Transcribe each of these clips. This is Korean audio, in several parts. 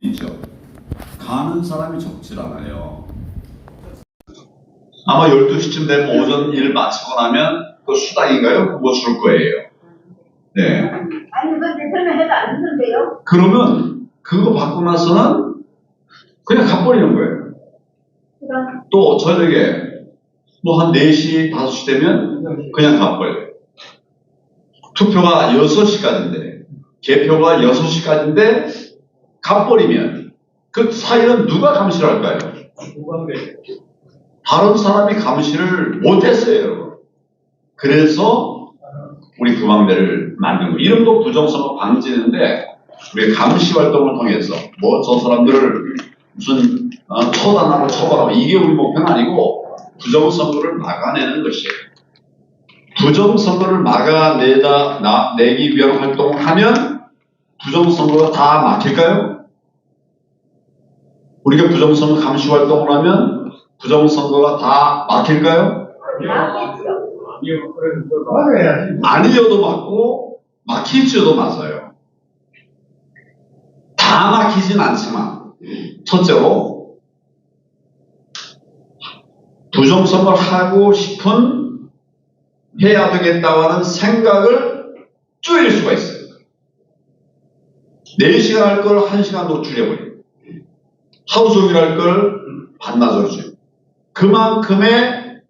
있죠. 가는 사람이 적질 않아요. 아마 12시쯤 되면 오전 일 마치고 나면 그 수당인가요? 그거 줄 거예요. 네. 아니, 근데 설명해도 안 주는데요? 그러면 그거 받고 나서는 그냥 갚버리는 거예요. 그럼. 또 저녁에 뭐 한 4시, 5시 되면 그냥 갚버려요. 투표가 6시까지인데, 개표가 6시까지인데, 갚버리면 그 사이는 누가 감시를 할까요? 다른 사람이 감시를 못했어요, 여러분. 그래서 우리 구방대를 만든 거. 이름도 부정선거 방지인데, 우리가 감시 활동을 통해서 뭐 저 사람들을 무슨 처단하고 처벌하고 이게 우리 목표는 아니고 부정선거를 막아내는 것이에요. 부정선거를 막아내기 위한 활동을 하면 부정선거가 다 막힐까요? 우리가 부정선거 감시 활동을 하면 부정선거가 다 막힐까요? 아니어도 맞고 막힐지도 맞아요. 다 막히진 않지만 첫째로 부정선거를 하고 싶은 해야 되겠다고 하는 생각을 줄일 수가 있어요. 4시간 할 걸 1시간도 줄여버려요. 하루 종일 할 걸 반나절 줄여요. 그만큼의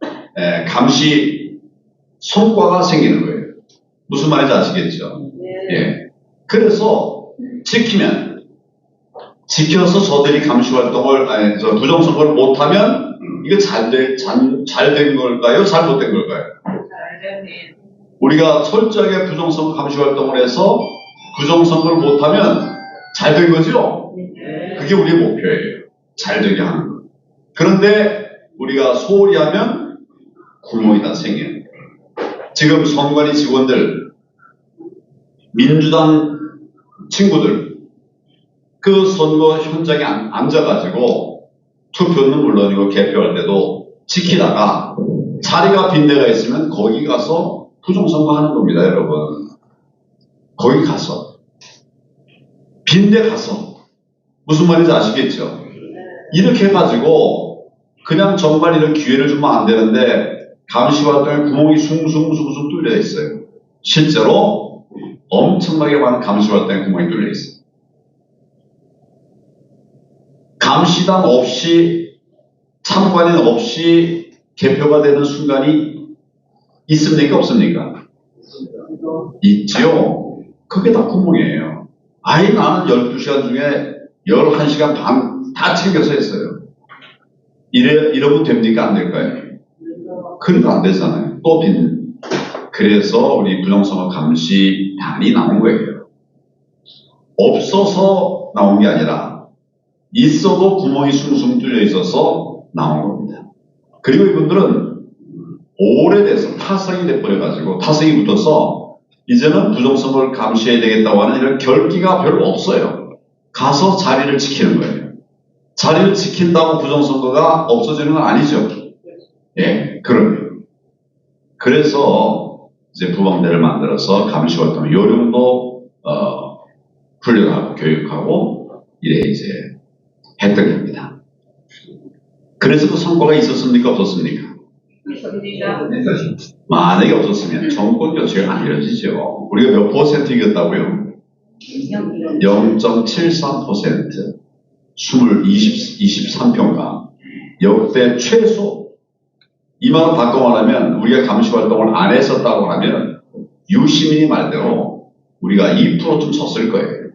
감시 성과가 생기는 거예요. 무슨 말인지 아시겠죠? 네. 예. 그래서 지켜서 저들이 감시 활동을, 부정선거를 못하면 이거 잘 된 걸까요? 잘못된 걸까요? 우리가 철저하게 부정선거 감시 활동을 해서 부정선거를 못하면 잘 된 거죠? 그게 우리의 목표예요. 잘 되게 하는 거. 그런데 우리가 소홀히 하면 구멍이 다 생겨요. 지금 선관위 직원들, 민주당 친구들, 그 선거 현장에 앉아가지고 투표는 물론이고 개표할 때도 지키다가 자리가 빈 데가 있으면 거기 가서 부정선거 하는 겁니다, 여러분. 거기 가서. 빈 데 가서. 무슨 말인지 아시겠죠? 이렇게 해가지고 그냥 정말 이런 기회를 주면 안 되는데 감시 활동에 구멍이 숭숭 뚫려 있어요. 실제로 엄청나게 많은 감시 활동에 구멍이 뚫려 있어요. 감시단 없이 참관인 없이 개표가 되는 순간이 있습니까? 없습니까? 있지요. 그게 다 구멍이에요. 아예 나는 12시간 중에 11시간 반 다 챙겨서 했어요. 이러면 됩니까? 안 될까요? 그래도 안 되잖아요. 또 빈. 그래서 우리 부정선거 감시단이 나온 거예요. 없어서 나온 게 아니라 있어도 구멍이 숭숭 뚫려 있어서 나온 겁니다. 그리고 이분들은 오래돼서 타성이 돼버려가지고 타성이 붙어서 이제는 부정선거를 감시해야 되겠다고 하는 이런 결기가 별로 없어요. 가서 자리를 지키는 거예요. 자리를 지킨다고 부정선거가 없어지는 건 아니죠. 예, 그럼요. 그래서 이제 부방대를 만들어서 감시 활동 요령도 훈련하고 교육하고 이래 이제 했던 겁니다. 그래서 그 성과가 있었습니까? 없었습니까? 만약에 없었으면 정권 교체가 안 이루어지죠. 우리가 몇 퍼센트 이겼다고요? 0.73%. 23평가. 역대 최소. 이 말을 바꿔 말하면 우리가 감시 활동을 안 했었다고 하면 유시민이 말대로 우리가 2%좀 쳤을 거예요.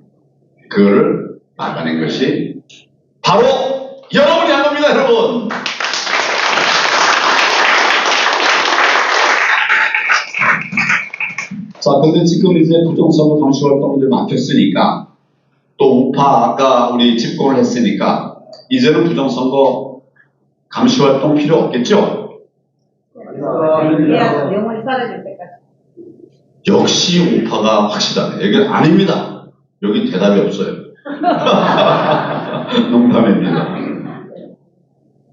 그거를 막아낸 것이 바로 여러분이 한 겁니다, 여러분. 자, 근데 지금 이제 부정선거 감시 활동이 막혔으니까 또 우파 아까 우리 집권을 했으니까 이제는 부정선거 감시 활동 필요 없겠죠? 영원히 사라질 때까지. 역시 우파가 확실하네. 여기는 아닙니다. 여기 대답이 없어요. 농담입니다.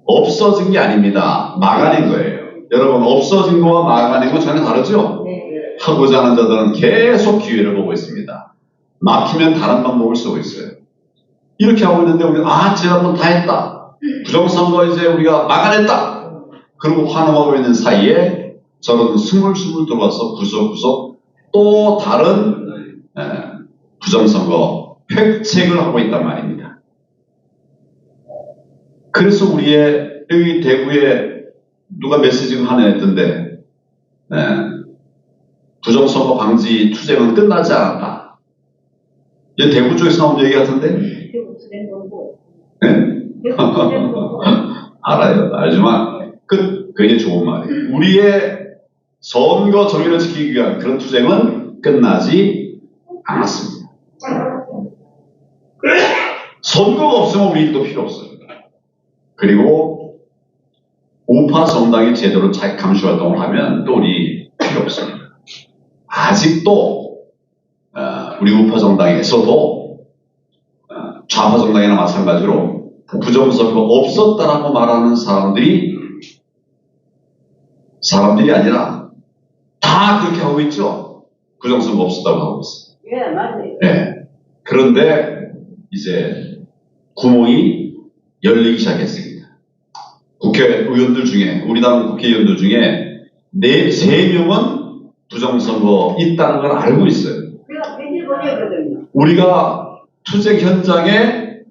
없어진 게 아닙니다. 막아낸 거예요. 여러분, 없어진 거와 막아낸 거 전혀 다르죠? 하고자 하는 자들은 계속 기회를 보고 있습니다. 막히면 다른 방법을 쓰고 있어요. 이렇게 하고 있는데 우리가 지난번 다 했다. 부정선거 이제 우리가 막아냈다. 그러고 환호하고 있는 사이에 저는 스물스물 들어와서 구석구석 또 다른 부정선거 획책을 하고 있단 말입니다. 그래서 우리의 여기 대구에 누가 메시지를 하나 했던데 부정선거 방지 투쟁은 끝나지 않았다. 이제 대구 쪽에서 나온 얘기 같은데? 네? 알아요. 알지만 그게 좋은 말이에요. 우리의 선거 정의를 지키기 위한 그런 투쟁은 끝나지 않았습니다. 선거가 없으면 우리 일도 필요 없어요. 그리고 우파 정당이 제대로 감시 활동을 하면 또 우리 필요 없습니다. 아직도 우리 우파 정당에서도 좌파 정당이나 마찬가지로 부정선거 없었다라고 말하는 사람들이 아니라 다 그렇게 하고 있죠. 부정선거 없었다고 하고 있어요. 예, 맞아요. 네. 그런데 이제 구멍이 열리기 시작했습니다. 국회의원들 중에, 우리 당 국회의원들 중에 3명은 부정선거 있다는 걸 알고 있어요. 제가 편지 보내거든요. 우리가 투쟁 현장에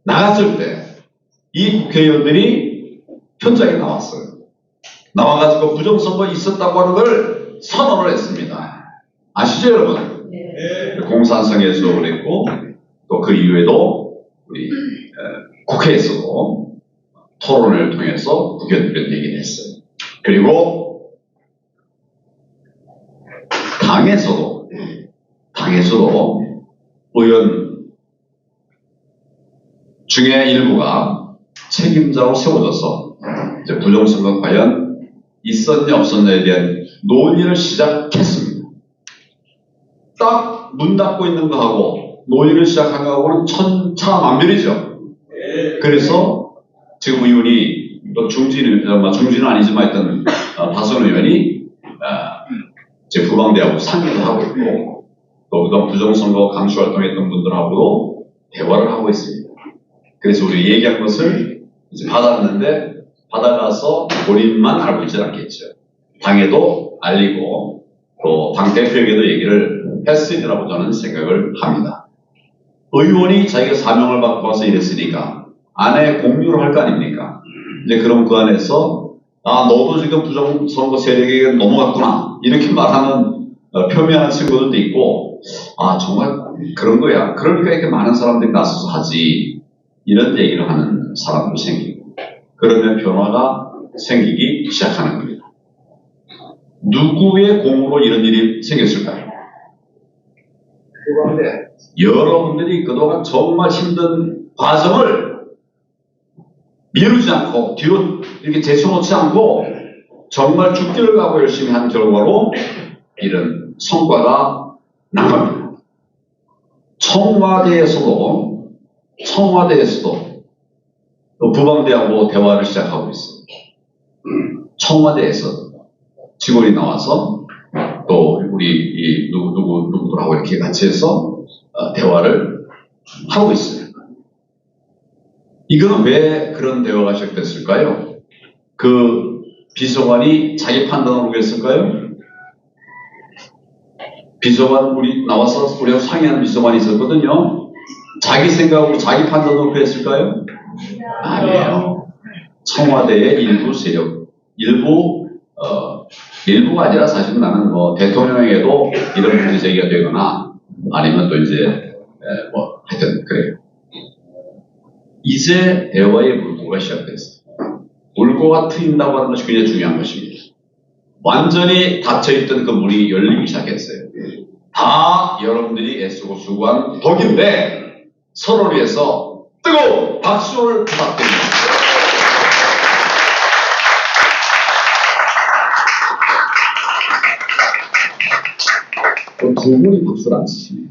나갔을 때 이 국회의원들이 현장에 나왔어요. 나와가지고 부정선거 있었다고 하는 걸 선언을 했습니다. 아시죠, 여러분? 네. 공산성에서 그랬고 또 그 이후에도 우리 국회에서도 토론을 통해서 국회의원들이 얘기를 했어요. 그리고 당에서도 의원 중에 일부가 책임자로 세워져서 이제 부정선거 과연 있었냐 없었냐에 대한 논의를 시작했습니다. 딱 문 닫고 있는 거하고 논의를 시작한 거하고는 천차만별이죠. 그래서 지금 의원이 또 중진은 아니지만 하여튼 다선 의원이 제 부방대하고 상의를 하고 있고 또 그동안 부정선거 감시 활동했던 분들하고도 대화를 하고 있습니다. 그래서 우리 얘기한 것을 이제 받았는데 받아가서 본인만 알고 있지 않겠죠. 당에도 알리고 또 당대표에게도 얘기를 했으리라고 저는 생각을 합니다. 의원이 자기가 사명을 받고 와서 이랬으니까 안에 공유를 할 거 아닙니까? 이제 그럼 그 안에서 너도 지금 부정선거 세력에게 넘어갔구나 이렇게 말하는 표명하는 친구들도 있고 정말 그런 거야. 그러니까 이렇게 많은 사람들이 나서서 하지 이런 얘기를 하는 사람도 생기고 그러면 변화가 생기기 시작하는 겁니다. 누구의 공으로 이런 일이 생겼을까요? 여러분들이 그동안 정말 힘든 과정을 미루지 않고 뒤로 이렇게 제쳐놓지 않고 정말 죽기를 각오 열심히 한 결과로 이런 성과가 나갑니다. 청와대에서도 부방대하고 대화를 시작하고 있습니다. 청와대에서 직원이 나와서 또 우리 누구들하고 이렇게 같이 해서 대화를 하고 있어요. 이거는 왜 그런 대화가 시작됐을까요? 그 비서관이 자기 판단으로 했을까요? 비서관 나와서 우리하고 상의하는 비서관이 있었거든요. 자기 생각으로 자기 판단으로 했을까요? 아니에요. 청와대의 일부 세력, 일부가 아니라 사실은 나는 대통령에게도 이런 문제 제기가 되거나 아니면 또 이제 하여튼 그래요. 이제 대화의 물꼬가 시작됐어요. 물꼬가 트인다고 하는 것이 굉장히 중요한 것입니다. 완전히 닫혀있던 그 문이 열리기 시작했어요. 다 여러분들이 애쓰고 수고한 덕인데 서로를 위해서 뜨거운 박수를 부탁드립니다. 두 분이 박수를 안 치시네.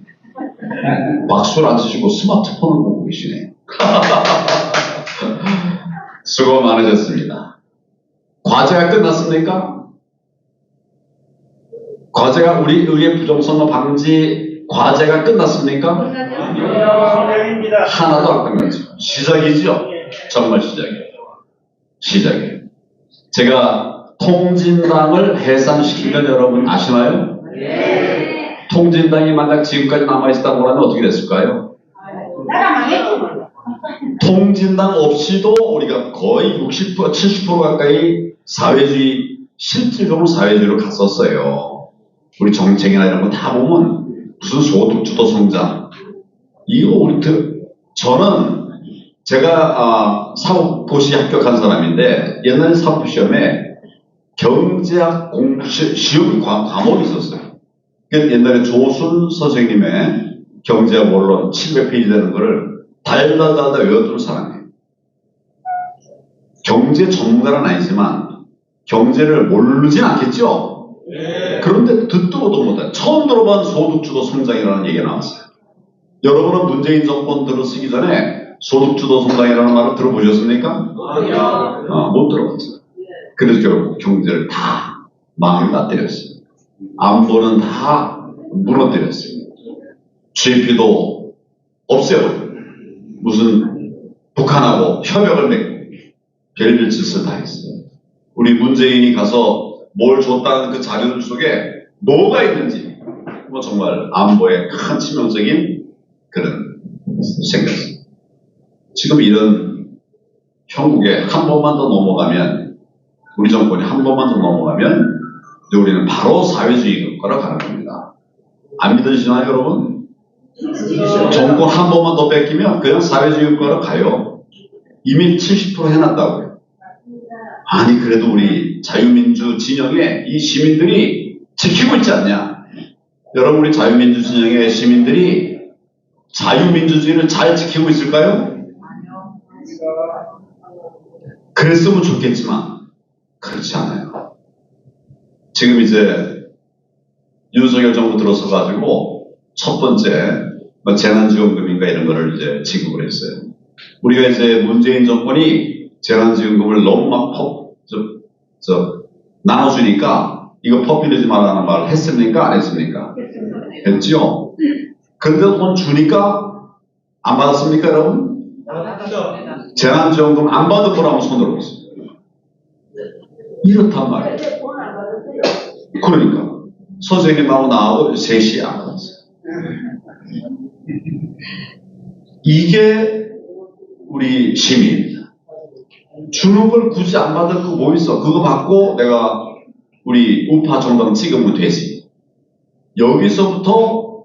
박수를 안 치시고 스마트폰을 보고 계시네. 수고 많으셨습니다. 과제가 끝났습니까? 과제가 우리의 부정선거 방지 과제가 끝났습니까? 성령입니다. 하나도 안 끝났죠. 시작이죠. 정말 시작이에요. 시작이에요. 제가 통진당을 해산시킨 건 여러분 아시나요? 통진당이 만약 지금까지 남아있었다고 하면 어떻게 됐을까요? 나라 망했지 뭐. 통진당 없이도 우리가 거의 60%, 70% 가까이 사회주의, 실질적으로 사회주의로 갔었어요. 우리 정책이나 이런 거 다 보면 무슨 소득주도 성장. 이거 저는 제가 사법고시 합격한 사람인데 옛날에 사법시험에 경제학 시험 과목이 있었어요. 옛날에 조순 선생님의 경제학 원론 700페이지 되는 거를 달달달달 외워두는 사람이에요. 경제 전문가는 아니지만 경제를 모르진 않겠죠? 그런데 듣도 보도 못해. 처음 들어본 소득주도 성장이라는 얘기가 나왔어요. 여러분은 문재인 정권 들어서기 전에 소득주도 성장이라는 말을 들어보셨습니까? 못 들어봤어요. 그래서 결국 경제를 다 망에다 때렸어요. 안보는 다 무너뜨렸어요. GDP도 없애버려요. 무슨 북한하고 협약을 맺고 별별 짓을 다 했어요. 우리 문재인이 가서 뭘 줬다는 그 자료들 속에 뭐가 있는지 뭐 정말 안보에 큰 치명적인 그런 생겼어요. 지금 이런 형국에 한 번만 더 넘어가면 우리 정권이 한 번만 더 넘어가면 이제 우리는 바로 사회주의 국가로 가는 겁니다. 안 믿으시나요 여러분? 정권 한 번만 더 뺏기면 그냥 사회주의 국가로 가요. 이미 70% 해놨다고요. 아니 그래도 우리 자유민주 진영의 이 시민들이 지키고 있지 않냐? 여러분 우리 자유민주 진영의 시민들이 자유민주주의를 잘 지키고 있을까요? 그랬으면 좋겠지만 그렇지 않아요. 지금 이제 윤석열 정부 들어서 가지고 첫 번째 재난지원금인가 이런 거를 이제 지급을 했어요. 우리가 이제 문재인 정권이 재난지원금을 너무 막 나눠주니까 이거 퍼필리지 말라는 말을 했습니까? 안 했습니까? 했죠? 그런데 돈 주니까 안 받았습니까, 여러분? 재난지원금 안 받은 거라면 손들어 보세요. 이렇단 말이에요. 그러니까 선생님하고 나하고 셋이 안 받았어요. 이게 우리 시민입니다. 주는 걸 굳이 안 받을 거 뭐 있어? 그거 받고 내가 우리 우파 정당 찍으면 되지. 여기서부터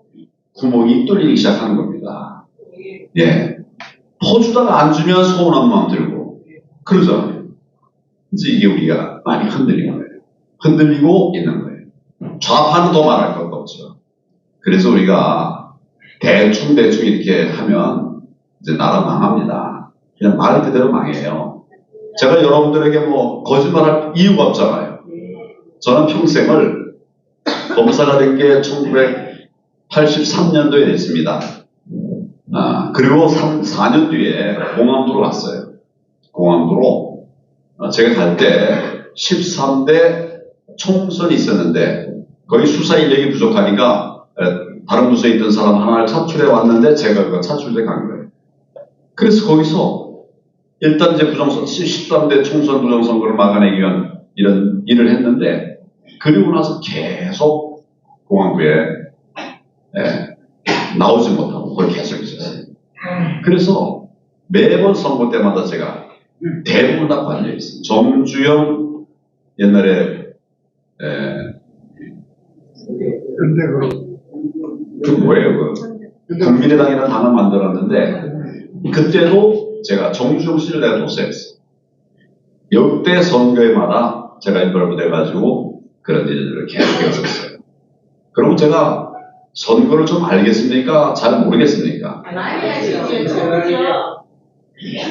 구멍이 뚫리기 시작하는 겁니다. 예. 퍼주다가 안 주면 서운한 마음 들고 그러잖아요. 이제 이게 우리가 많이 흔들리는 거예요. 흔들리고 있는 거예요. 좌파는 더 말할 것도 없죠. 그래서 우리가 대충 이렇게 하면 이제 나라 망합니다. 그냥 말 그대로 망해요. 제가 여러분들에게 뭐 거짓말할 이유가 없잖아요. 저는 평생을 검사가 된 게 1983년도에 됐습니다. 그리고 4년 뒤에 공안부로 왔어요. 공안부로 제가 갈 때 13대 총선이 있었는데 거기 수사 인력이 부족하니까 다른 부서에 있던 사람 하나를 차출해 왔는데 제가 그 차출돼 간 거예요. 그래서 거기서 일단 이제 13대 총선 부정선거를 막아내기 위한 이런 일을 했는데 그리고 나서 계속 공안부에 나오지 못하고 거기 계속 있었어요. 그래서 매번 선거 때마다 제가 대부분 다 관여했어요. 정주영 옛날에 그 뭐예요? 국민의당이라는 당을 만들었는데 그때도 제가 정주영 씨를 내가 조사했어요. 역대 선거에마다 제가 인벌브돼가지고 그런 일들을 계속 했었어요. 그럼 제가 선거를 좀 알겠습니까? 잘 모르겠습니까?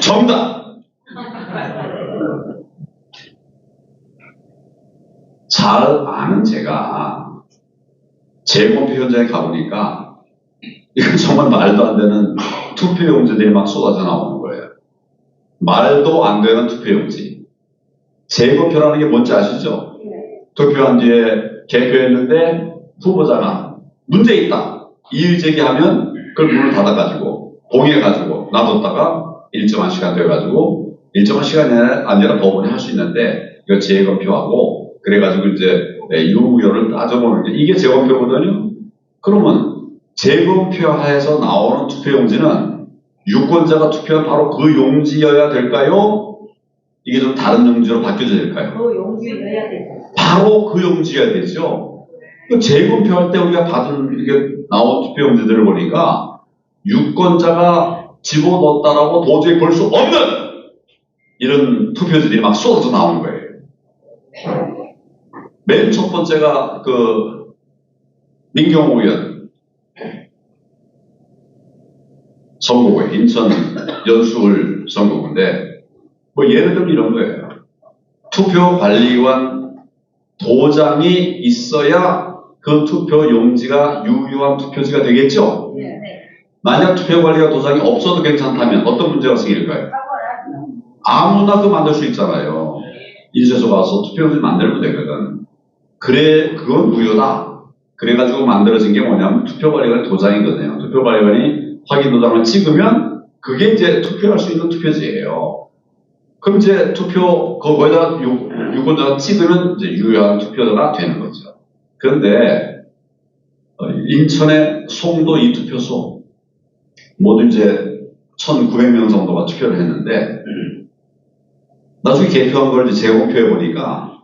정답! 잘 아는 제가 재검표 현장에 가보니까 이건 정말 말도 안 되는 투표용지들이 막 쏟아져 나오는 거예요. 말도 안 되는 투표용지. 재검표라는 게 뭔지 아시죠? 투표한 뒤에 개표했는데 후보자가 문제 있다. 이의 제기하면 그걸 문을 닫아가지고 봉해가지고 놔뒀다가 일정한 시간 돼가지고 일정한 시간이 아니라 법원이 할 수 있는데 이거 재검표하고 그래가지고 이제 유효를 따져보는 게 이게 재검표거든요. 그러면 재검표해서 나오는 투표용지는 유권자가 투표한 바로 그 용지여야 될까요? 이게 좀 다른 용지로 바뀌어야 될까요? 그 용지여야 되죠. 바로 그 용지여야 되죠. 재검표할 때 우리가 받은 이게 나온 투표용지들을 보니까 유권자가 집어넣었다라고 도저히 볼 수 없는 이런 투표지들이 막 쏟아져 나오는 거예요. 맨 첫 번째가 그 민경호 의원 선거구에 인천 연수울 선거구인데 뭐 예를 들면 이런 거예요. 투표관리관 도장이 있어야 그 투표 용지가 유효한 투표지가 되겠죠? 네. 만약 투표관리관 도장이 없어도 괜찮다면 어떤 문제가 생길까요? 아무나 그 만들 수 있잖아요. 인쇄소 가서 투표용지 만들면 되거든. 그래, 그건 무효다. 그래가지고 만들어진 게 뭐냐면 투표관리관의 도장이거든요. 투표관리관이 확인 도장을 찍으면 그게 이제 투표할 수 있는 투표지예요. 그럼 이제 거기다 유권자가 찍으면 이제 유효한 투표자가 되는 거죠. 그런데, 인천의 송도 이 투표소, 모두 이제 1,900명 정도가 투표를 했는데, 나중에 개표한 걸 이제 재검표해 보니까,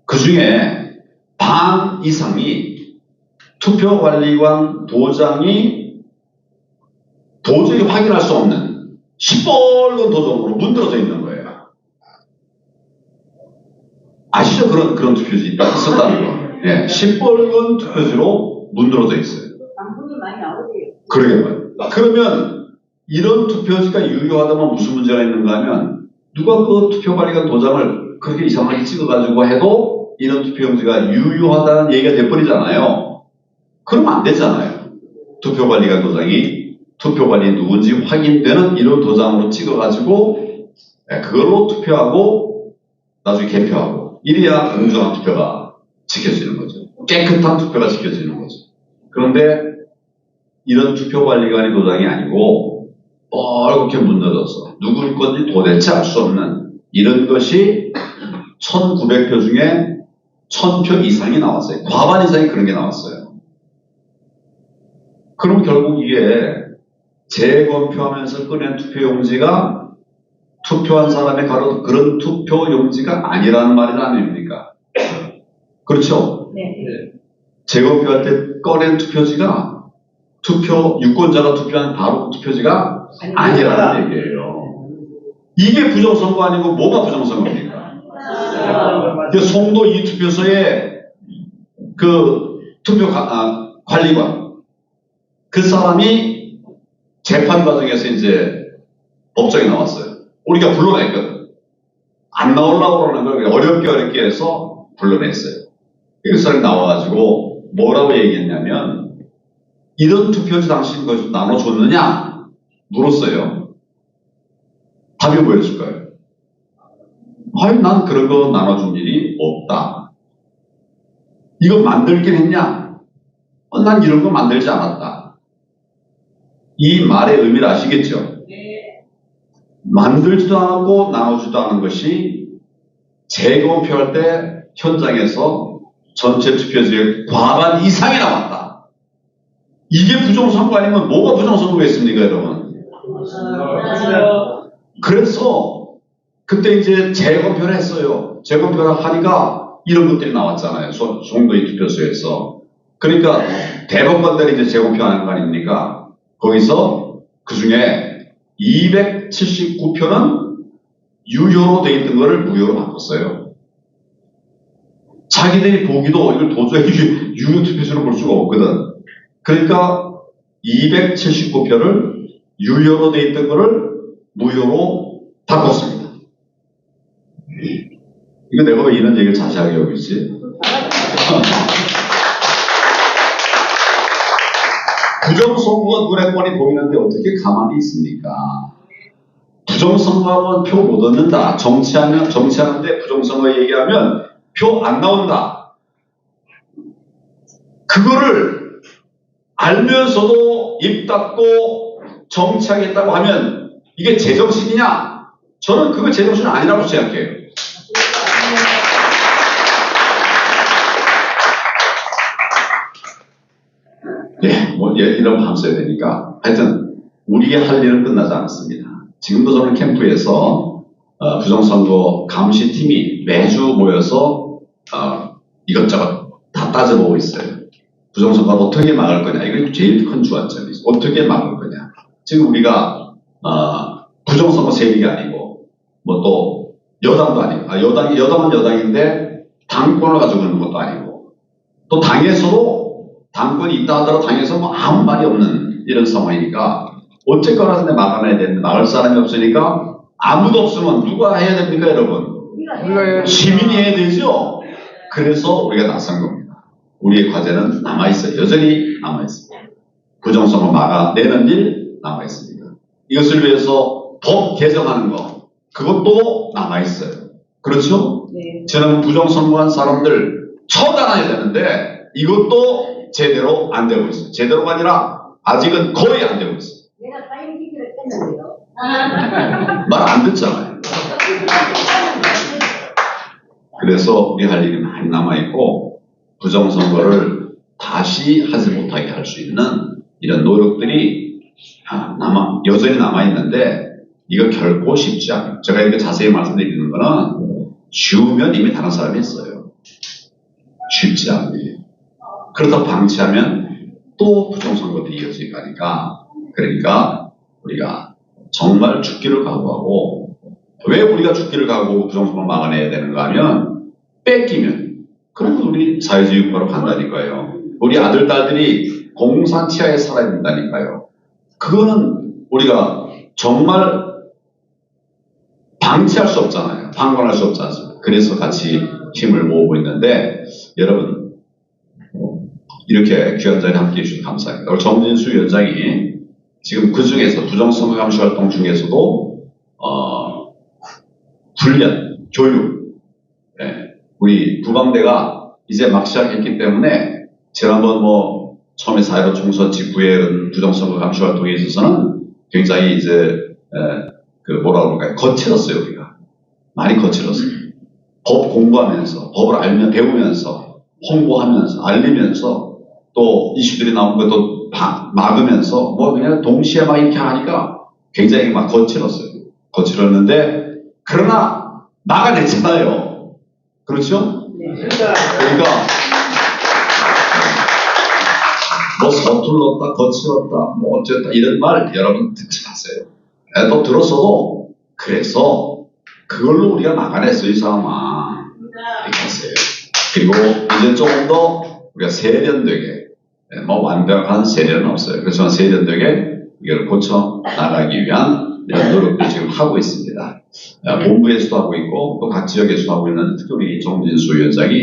그 중에 반 이상이 투표관리관 도장이 도저히 확인할 수 없는 시뻘건 도장으로 문드러져 있는 거예요. 아시죠? 그런 투표지 있었다는 거. 예, 시뻘건 투표지로 문드러져 있어요. 방송이 많이 나오대요. 그러게요. 그러면 이런 투표지가 유효하다면 무슨 문제가 있는가 하면 누가 그 투표관리관 도장을 그렇게 이상하게 찍어가지고 해도 이런 투표용지가 유효하다는 얘기가 돼버리잖아요. 그러면 안 되잖아요. 투표관리관 도장이 투표관리 누군지 확인되는 이런 도장으로 찍어가지고 그걸로 투표하고 나중에 개표하고 이래야 공정한 투표가 지켜지는 거죠. 깨끗한 투표가 지켜지는 거죠. 그런데 이런 투표관리관의 도장이 아니고 뻘겋게 문드러져서 누구 건지 도대체 알 수 없는 이런 것이 1,900표 중에 1,000표 이상이 나왔어요. 과반 이상이 그런 게 나왔어요. 그럼 결국 이게 재검표하면서 꺼낸 투표용지가 투표한 사람의 그런 투표용지가 아니라는 말이 아닙니까? 그렇죠? 네. 재검표할 때 꺼낸 투표지가 유권자가 투표한 바로 그 투표지가 아니라는 얘기예요. 이게 부정선거 아니고 뭐가 부정선거입니까? 송도 이 투표소에 그 관리관 그 사람이 재판 과정에서 이제 법정에 나왔어요. 우리가 불러냈거든. 안 나오려고 그러는 걸 어렵게 해서 불러냈어요. 그 사람이 나와가지고 뭐라고 얘기했냐면 이런 투표지 당신 거기서 나눠줬느냐? 물었어요. 답이 뭐였을까요? 아니, 난 그런 거 나눠준 일이 없다. 이거 만들긴 했냐? 난 이런 거 만들지 않았다. 이 말의 의미를 아시겠죠? 만들지도 않았고 나눠주지도 않은 것이 재검표할 때 현장에서 전체 투표지의 과반 이상이 나왔다. 이게 부정선거 아니면 뭐가 부정선거겠습니까, 여러분? 그래서 그때 이제 재검표를 했어요. 재검표를 하니까 이런 것들이 나왔잖아요. 송도의 투표소에서. 그러니까 대법관들이 이제 재검표하는 거 아닙니까? 거기서 그 중에 279표는 유효로 돼 있던 거를 무효로 바꿨어요. 자기들이 보기도 이걸 도저히 유효 투표지로 볼 수가 없거든. 그러니까 279표를 유효로 돼 있던 거를 무효로 바꿨습니다. 이거 내가 왜 이런 얘기를 자세하게 하고 있지? 부정선거가 눈에 뻔히 보이는데 어떻게 가만히 있습니까? 부정선거하면 표 못 얻는다. 정치하는데 부정선거 얘기하면 표 안 나온다. 그거를 알면서도 입 닫고 정치하겠다고 하면 이게 제정신이냐? 저는 그거 제정신은 아니라고 생각해요. 이런 밤 써야 되니까. 하여튼, 우리의 할 일은 끝나지 않았습니다. 지금도 저는 캠프에서, 부정선거 감시팀이 매주 모여서, 이것저것 다 따져보고 있어요. 부정선거를 어떻게 막을 거냐. 이게 제일 큰 주안점이죠. 어떻게 막을 거냐. 지금 우리가, 부정선거 세력이 아니고, 뭐 또, 여당도 아니고, 여당은 여당인데, 당권을 가지고 있는 것도 아니고, 또 당에서도 당권이 있다 하더라도 당에서 뭐 아무 말이 없는 이런 상황이니까 어쨌거나 근데 막아내야 되는데 막을 사람이 없으니까 아무도 없으면 누가 해야 됩니까 여러분? 시민이 해야 되죠. 그래서 우리가 나선 겁니다. 우리의 과제는 남아있어요. 여전히 남아있습니다. 부정선거 막아내는 일 남아있습니다. 이것을 위해서 법 개정하는 거 그것도 남아있어요. 그렇죠? 네. 저는 부정선거한 사람들 처단해야 되는데 이것도 제대로 안 되고 있어요. 제대로가 아니라 아직은 거의 안 되고 있어요. 내가 타임키트를 뺐는데요. 말 안 듣잖아요. 그래서 우리 할 일이 많이 남아있고 부정선거를 다시 하지 못하게 할 수 있는 이런 노력들이 여전히 남아있는데 이거 결코 쉽지 않아요. 제가 이렇게 자세히 말씀드리는 거는 쉬우면 이미 다른 사람이 했어요. 쉽지 않아요. 그러다 방치하면 또 부정선거들이 이어질 거니까 그러니까 우리가 정말 죽기를 각오하고 왜 우리가 죽기를 각오하고 부정선거를 막아내야 되는가 하면 뺏기면 그러면 우리 사회주의 국가로 간다니까요. 우리 아들 딸들이 공산 치하에 살아야 된다니까요. 그거는 우리가 정말 방치할 수 없잖아요. 방관할 수 없지 않습니까? 그래서 같이 힘을 모으고 있는데 여러분 이렇게 귀한 자리에 함께해 주셔서 감사합니다. 우리 정진수 위원장이 지금 그 중에서 부정선거 감시 활동 중에서도 훈련, 교육 우리 부방대가 이제 막 시작했기 때문에 지난번 처음에 4.15 총선 직후에 부정선거 감시 활동에 있어서는 굉장히 이제 뭐라 그럴까요? 거칠었어요 우리가. 많이 거칠었어요. 법 공부하면서 법을 배우면서 홍보하면서 알리면서 또 이슈들이 나오는 것도 막으면서 그냥 동시에 막 이렇게 하니까 굉장히 막 거칠었어요. 거칠었는데 그러나 막아냈잖아요. 그렇죠? 네. 그러니까 서툴렀다 거칠었다 어쨌다 이런 말 여러분 듣지 마세요. 또 들었어도 그래서 그걸로 우리가 막아냈어요. 이 상황 이렇게 하세요. 그리고 이제 조금 더 우리가 세련되게 완벽한 세련은 없어요. 그렇지만 세련되게 이걸 고쳐 나가기 위한 이런 노력도 지금 하고 있습니다. 본부에서도 하고 있고 또 각 지역에서도 하고 있는 특히 우리 정진수 위원장이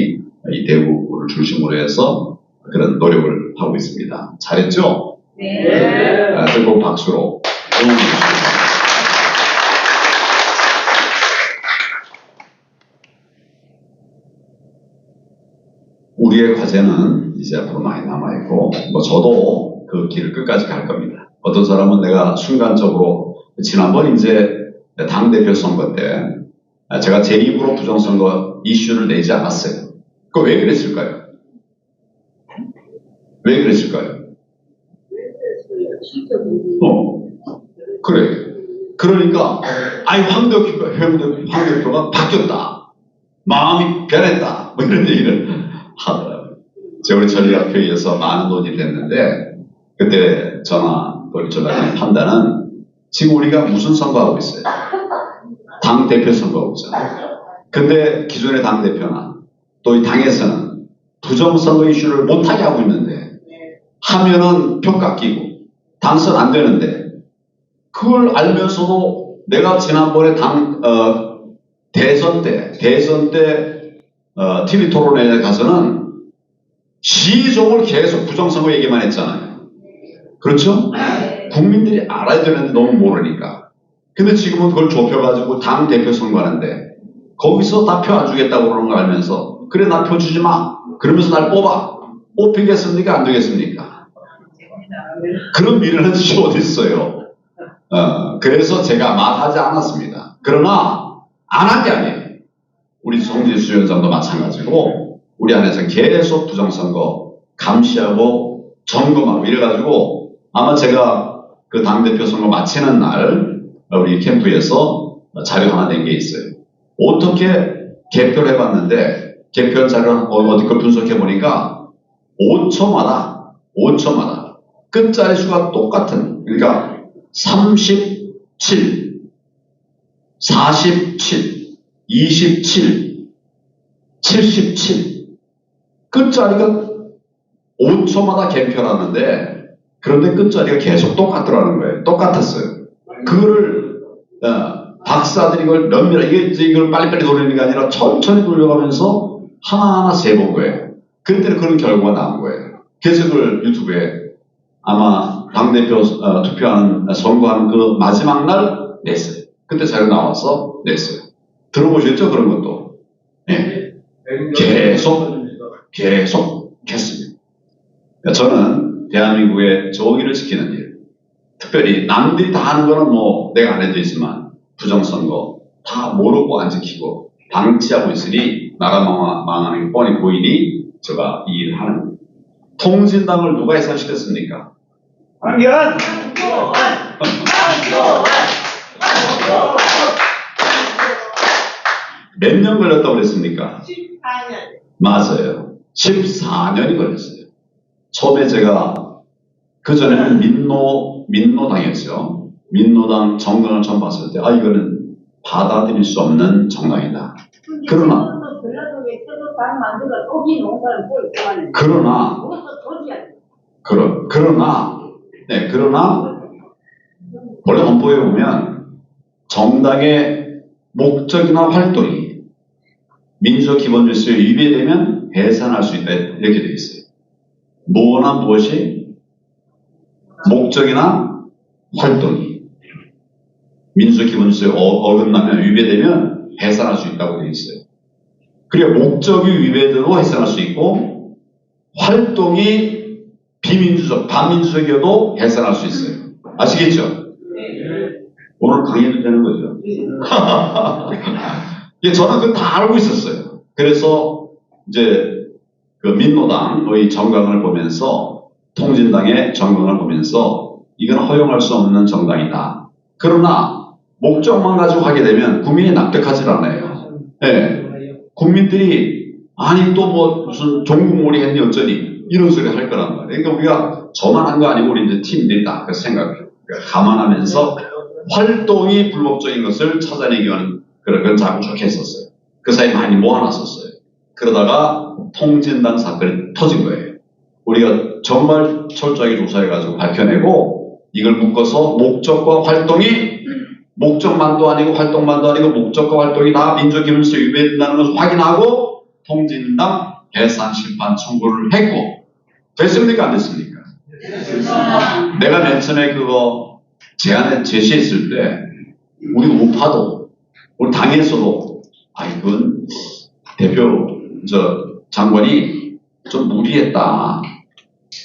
이 대구를 중심으로 해서 그런 노력을 하고 있습니다. 잘했죠? 네. 뜨거운 박수로 응원해 주십니다. 우리의 과제는 이제 앞으로 많이 남아있고, 저도 그 길을 끝까지 갈 겁니다. 어떤 사람은 내가 순간적으로, 지난번 이제 당대표 선거 때, 제가 제 입으로 부정선거 이슈를 내지 않았어요. 그거 왜 그랬을까요? 왜 그랬을까요? 그래. 그러니까, 황 대표가 바뀌었다. 마음이 변했다. 이런 얘기를 하더라고요. 제가 우리 전략회의에서 많은 논의를 했는데, 그때 우리 전략의 판단은 지금 우리가 무슨 선거하고 있어요? 당대표 선거하고 있잖아요. 근데 기존의 당대표나 또 이 당에서는 부정선거 이슈를 못하게 하고 있는데, 하면은 표 깎이고, 당선 안 되는데, 그걸 알면서도 내가 지난번에 대선 때 TV 토론회에 가서는 시종을 계속 부정선거 얘기만 했잖아요. 그렇죠? 국민들이 알아야 되는데 너무 모르니까. 근데 지금은 그걸 좁혀가지고 당 대표 선거하는데 거기서 다 표 안 주겠다고 그러는 거 알면서 그래 나 표 주지 마. 그러면서 날 뽑아. 뽑히겠습니까? 안 되겠습니까? 그런 미련한 짓이 어디 있어요. 그래서 제가 말하지 않았습니다. 그러나 안 한 게 아니에요. 우리 송지수 위원장도 마찬가지고 우리 안에서 계속 부정선거 감시하고 점검하고 이래가지고 아마 제가 그 당대표 선거 마치는 날 우리 캠프에서 자료 하나 낸 게 있어요. 어떻게 개표를 해봤는데 개표 자료 어디 걸 분석해 보니까 5초마다 끝자리 수가 똑같은, 그러니까 37, 47, 27, 77 끝자리가 5초마다 개표를 하는데 그런데 끝자리가 계속 똑같더라는 거예요. 똑같았어요. 그거를 박사들이 이걸 면밀하게 이걸 빨리빨리 돌리는 게 아니라 천천히 돌려가면서 하나하나 세본 거예요. 그때는 그런 결과가 나온 거예요. 그래서 그걸 유튜브에 아마 당대표 투표하는 선거하는 그 마지막 날 냈어요. 그때 자료 나와서 냈어요. 들어보셨죠? 그런 것도. 네. 계속 했습니다. 저는 대한민국의 정의를 지키는 일, 특별히 남들이 다 하는 거는 뭐 내가 안 해도 있지만 부정선거 다 모르고 안 지키고 방치하고 있으니 나라 망하는 게 뻔히 보이니 제가 이 일을 하는 겁니다. 통진당을 누가 해산시켰습니까? 황교안! 몇 년 걸렸다고 그랬습니까? 14년. 맞아요. 14년이 걸렸어요. 처음에 제가 그전에는 민노당이었죠. 민노당 정당을 처음 봤을 때 이거는 받아들일 수 없는 정당이다. 그러나 원래 헌법에 보면 정당의 목적이나 활동이 민주적 기본 질서에 위배되면 해산할 수 있다 이렇게 되어 있어요. 뭐나 무엇이 목적이나 활동이 민주적 기본 질서에 어긋나면 위배되면 해산할 수 있다고 되어 있어요. 그리고 목적이 위배되도 해산할 수 있고 활동이 비민주적, 반민주적이어도 해산할 수 있어요. 아시겠죠? 오늘 강의도 되는 거죠. 저는 그걸 다 알고 있었어요. 그래서 이제 그 민노당의 정강을 보면서 통진당의 정강을 보면서 이건 허용할 수 없는 정당이다. 그러나 목적만 가지고 하게 되면 국민이 납득하지 않아요. 네. 국민들이 아니 또 뭐 무슨 종국몰이 했니 어쩌니 이런 소리 할 거란 말이에요. 그러니까 우리가 저만 한 거 아니고 우리 이제 팀들이 다 그 생각해요. 그러니까 감안하면서 활동이 불법적인 것을 찾아내기 위한 그런 걸 자꾸 쭉 했었어요. 그 사이 많이 모아놨었어요. 그러다가 통진당 사건이 터진 거예요. 우리가 정말 철저하게 조사해가지고 밝혀내고 이걸 묶어서 목적과 활동이 목적만도 아니고 활동만도 아니고 목적과 활동이 다 민주적 기본질서에 위배된다는 것을 확인하고 통진당 해산 심판 청구를 했고 됐습니까? 안 됐습니까? 내가 맨 처음에 그거 제시했을 때 우리 우파도 우리 당에서도 이건 대표 장관이 좀 무리했다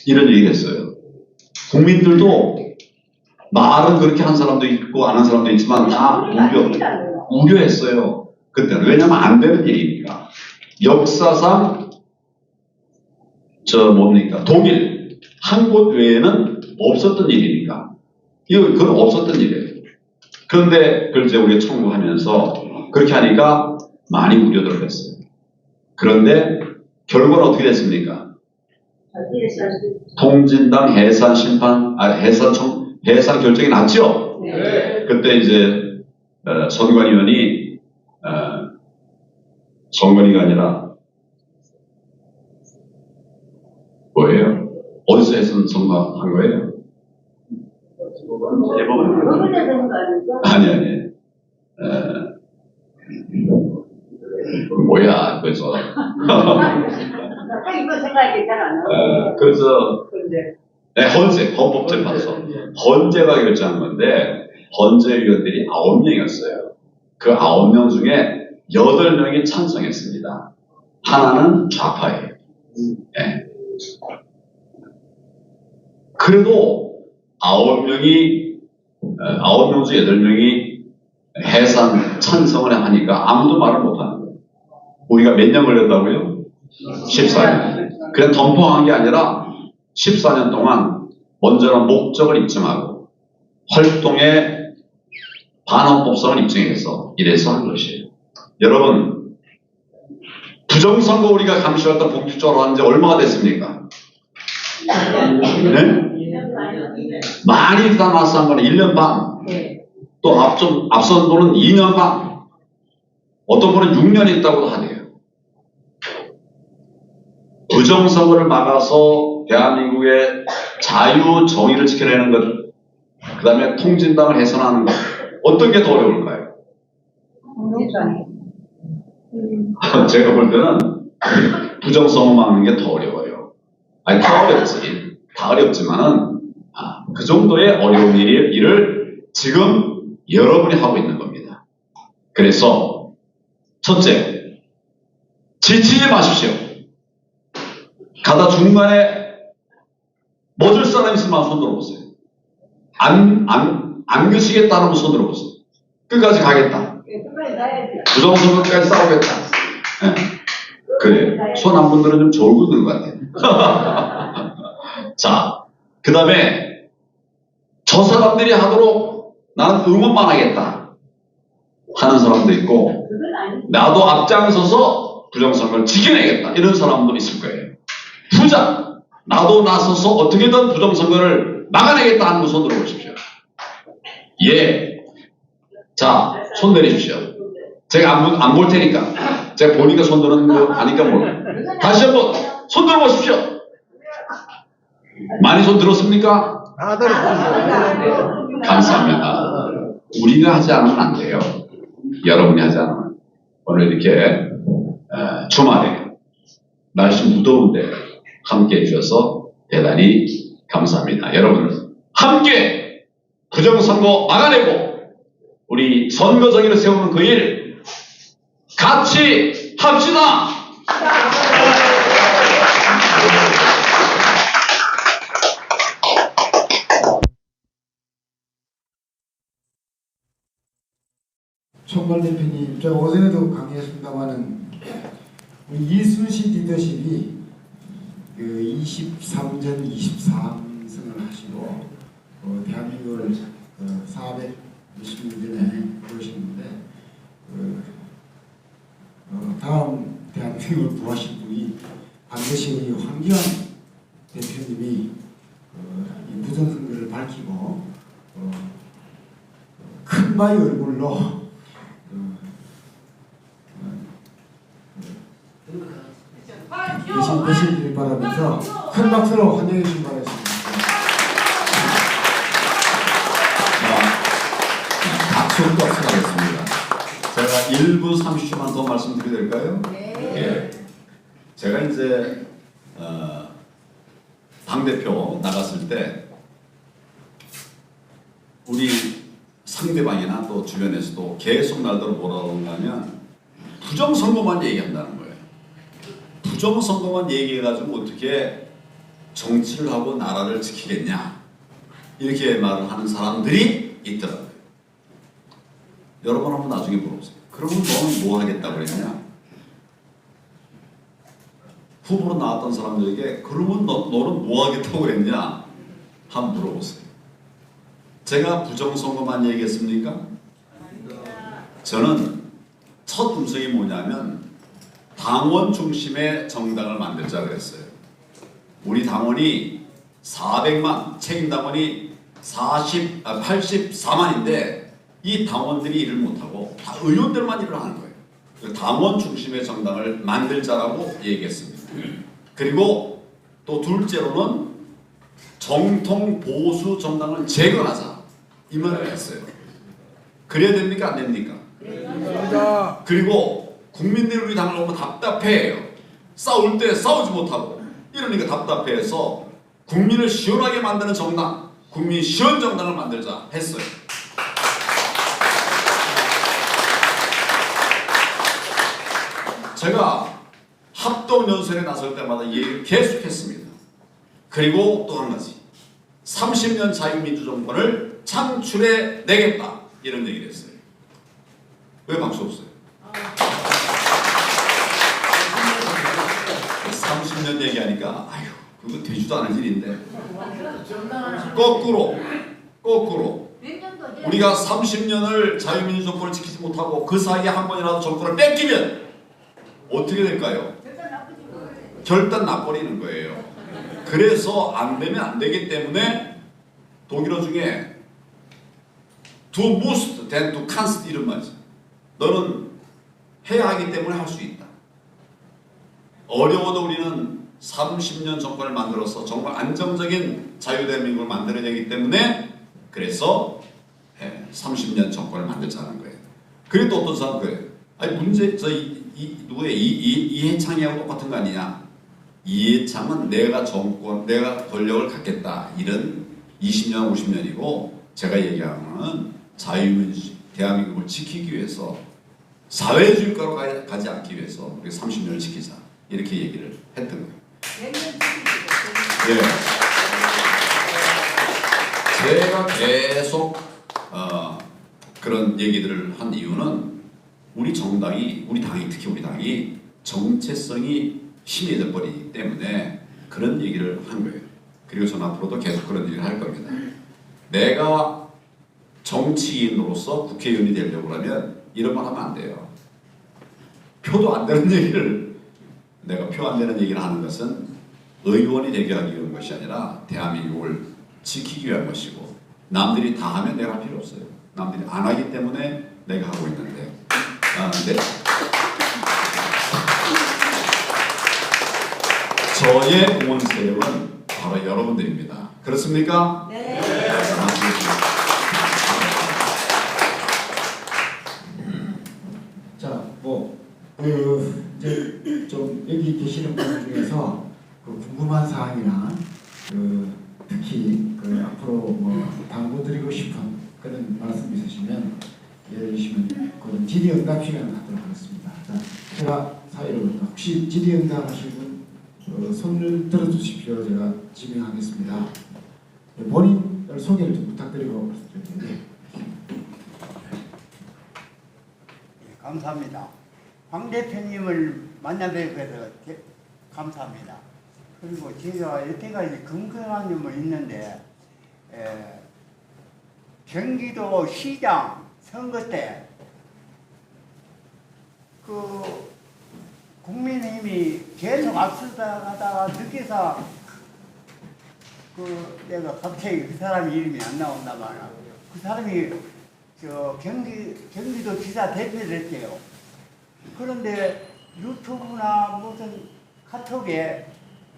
이런 얘기를 했어요. 국민들도 말은 그렇게 한 사람도 있고 안 한 사람도 있지만 다 우려했어요. 그때는. 왜냐면 안 되는 일이니까. 역사상 독일 한 곳 외에는 없었던 일이니까. 그건 없었던 일이에요. 그런데 그걸 이제 우리가 청구하면서 그렇게 하니까 많이 우려들을 했어요. 그런데 결과는 어떻게 됐습니까? 통진당 해산 해산 결정이 났죠? 네. 그때 이제 선관위원이 선관위가 아니라 뭐예요? 어디서 해산 선거한 거예요? 아니. 뭐야, 그래서. 그래서, 헌법재판소. 헌재가 결정한 건데, 헌재위원들이 9명이었어요. 그 9명 중에 8명이 찬성했습니다. 하나는 좌파예요. 네. 그래도 9명 중 8명이 해산 찬성을 하니까 아무도 말을 못하는 거예요. 우리가 몇 년 걸렸다고요? 14년. 그냥 덤퍼한 게 아니라 14년 동안 온전한 목적을 입증하고 활동의 반헌법성을 입증해서 이래서 한 것이에요. 여러분, 부정선거 우리가 감시했던 본격적으로 한 지 얼마가 됐습니까? 네? 많이 남았어 한 거는 1년 반. 또 앞선 분은 2년 반. 어떤 분은 6년 있다고도 하네요. 부정선거를 막아서 대한민국의 자유 정의를 지켜내는 것, 그 다음에 통진당을 해산하는 것, 어떤 게 더 어려울까요? 제가 볼 때는 부정선거 막는 게 더 어려워요. 아니, 다 어렵지. 다 어렵지만은, 그 정도의 어려운 일을 지금 여러분이 하고 있는 겁니다. 그래서, 첫째, 지치지 마십시오. 가다 중간에 멎을 사람 있으면 손 들어보세요. 안 그치겠다는 손 들어보세요. 끝까지 가겠다. 부정선거까지 싸우겠다. 네. 그래. 손 한 분들은 좀 졸고 있는 것 같아요. 자, 그 다음에 저 사람들이 하도록 나는 응원만 하겠다 하는 사람도 있고, 나도 앞장서서 부정선거를 지켜내겠다 이런 사람도 있을 거예요. 후자, 나도 나서서 어떻게든 부정선거를 막아내겠다 하는 분 손 들어보십시오. 예. 자, 손 내리십시오. 제가 안 볼 테니까. 제가 보니까 손 드는 거 아니까 몰라요. 다시 한번 손 들어보십시오. 많이 손 들었습니까? 감사합니다. 우리가 하지 않으면 안 돼요. 여러분이 하지 않으면. 오늘 이렇게 주말에 날씨 무더운데 함께 해주셔서 대단히 감사합니다. 여러분 함께 부정선거 막아내고 우리 선거 정의를 세우는 그 일 같이 합시다. 총괄 대표님, 제가 어제도 강의했습니다만은 우리 이순신 리더십이 그 23전 23승을 하시고 대한민국을 420년 전에 그러시는데 다음 대한민국을 구하신 분이 반드시 우리 황교안 대표님이 이 부정선거를 밝히고 큰 바위 얼굴로 되시길 바라면서 큰 박수로 환영해 주시기 바라겠습니다. 박수도 수고하겠습니다. 제가 1분 30초만 더 말씀드려도 될까요? 네. 예. 제가 이제 당대표 나갔을 때 우리 상대방이나 또 주변에서도 계속 날더러 뭐라고 하냐면 부정선거만 얘기한다는 거예요. 부정선거만 얘기해가지고 어떻게 정치를 하고 나라를 지키겠냐 이렇게 말을 하는 사람들이 있더라고요. 여러분 한번 나중에 물어보세요. 그러면 너는 뭐 하겠다고 그랬냐? 후보로 나왔던 사람들에게 그러면 너는 뭐 하겠다고 그랬냐? 한번 물어보세요. 제가 부정선거만 얘기했습니까? 저는 첫 음성이 뭐냐면 당원 중심의 정당을 만들자 그랬어요. 우리 당원이 400만, 책임 당원이 84만인데 이 당원들이 일을 못하고 다 의원들만 일을 하는 거예요. 당원 중심의 정당을 만들자라고 얘기했습니다. 그리고 또 둘째로는 정통 보수 정당을 재건하자 이 말을 했어요. 그래야 됩니까? 안 됩니까? 그리고 국민들이 우리 당을 너무 답답해해요. 싸울 때 싸우지 못하고 이러니까 답답해해서 국민을 시원하게 만드는 정당, 국민 시원 정당을 만들자 했어요. 제가 합동연설에 나설 때마다 얘기를 계속했습니다. 그리고 또 한 가지, 30년 자유민주 정권을 창출해 내겠다 이런 얘기를 했어요. 왜 박수 없어요? 30년 얘기하니까 아유 그거 되지도 않을 일인데 거꾸로 우리가 30년을 자유민주 정권을 지키지 못하고 그 사이에 한 번이라도 정권을 뺏기면 어떻게 될까요? 결단 나버리는 거예요. 그래서 안 되면 안 되기 때문에 독일어 중에 du musst denn du kannst 이런 말이죠. 너는 해야 하기 때문에 할 수 있다. 어려워도 우리는 30년 정권을 만들어서 정말 안정적인 자유대한민국을 만들어내기 때문에 그래서 30년 정권을 만들자는 거예요. 그리고 또 어떤 사람 그래요. 아니 문제 누구의 이해창이하고 똑같은 거 아니냐? 이해창은 내가 권력을 갖겠다 이런 20년 50년이고 제가 얘기하는 자유민주 대한민국을 지키기 위해서 사회주의가로 가지 않기 위해서 우리 30년을 지키자 이렇게 얘기를 했던 거예요. 네. 제가 계속 그런 얘기들을 한 이유는 우리 정당이, 특히 우리 당이 정체성이 심해져 버리기 때문에 그런 얘기를 한 거예요. 그리고 저는 앞으로도 계속 그런 얘기를 할 겁니다. 내가 정치인으로서 국회의원이 되려고 하면 이런 말 하면 안 돼요. 표도 안 되는 얘기를 내가 표 안 되는 얘기를 하는 것은 의원이 되게 하기 위한 것이 아니라 대한민국을 지키기 위한 것이고 남들이 다 하면 내가 할 필요 없어요. 남들이 안 하기 때문에 내가 하고 있는데 저의 응원 세력은 바로 여러분들입니다. 그렇습니까? 네. 자, 이제 좀 여기 계시는 분들 중에서 궁금한 사항이나 특히 앞으로 당부드리고 싶은 그런 말씀 있으시면 예를 들시면 그런 질의응답 시간을 갖도록 하겠습니다. 자, 제가 사회로 혹시 질의응답 하실 분 손을 들어주십시오. 제가 지명하겠습니다. 본인을 소개를 좀 부탁드리고 말씀드릴게요. 감사합니다. 황 대표님을 만나뵈서 감사합니다. 그리고 제가 여태까지 궁금한 점은 있는데 경기도 시장 선거 때 국민의힘이 계속 앞서다가다가 늦게서 내가 갑자기 그 사람 이름이 안 나온단 말이야. 그 사람이 경기도 지사 대표를 했대요. 그런데 유튜브나 무슨 카톡에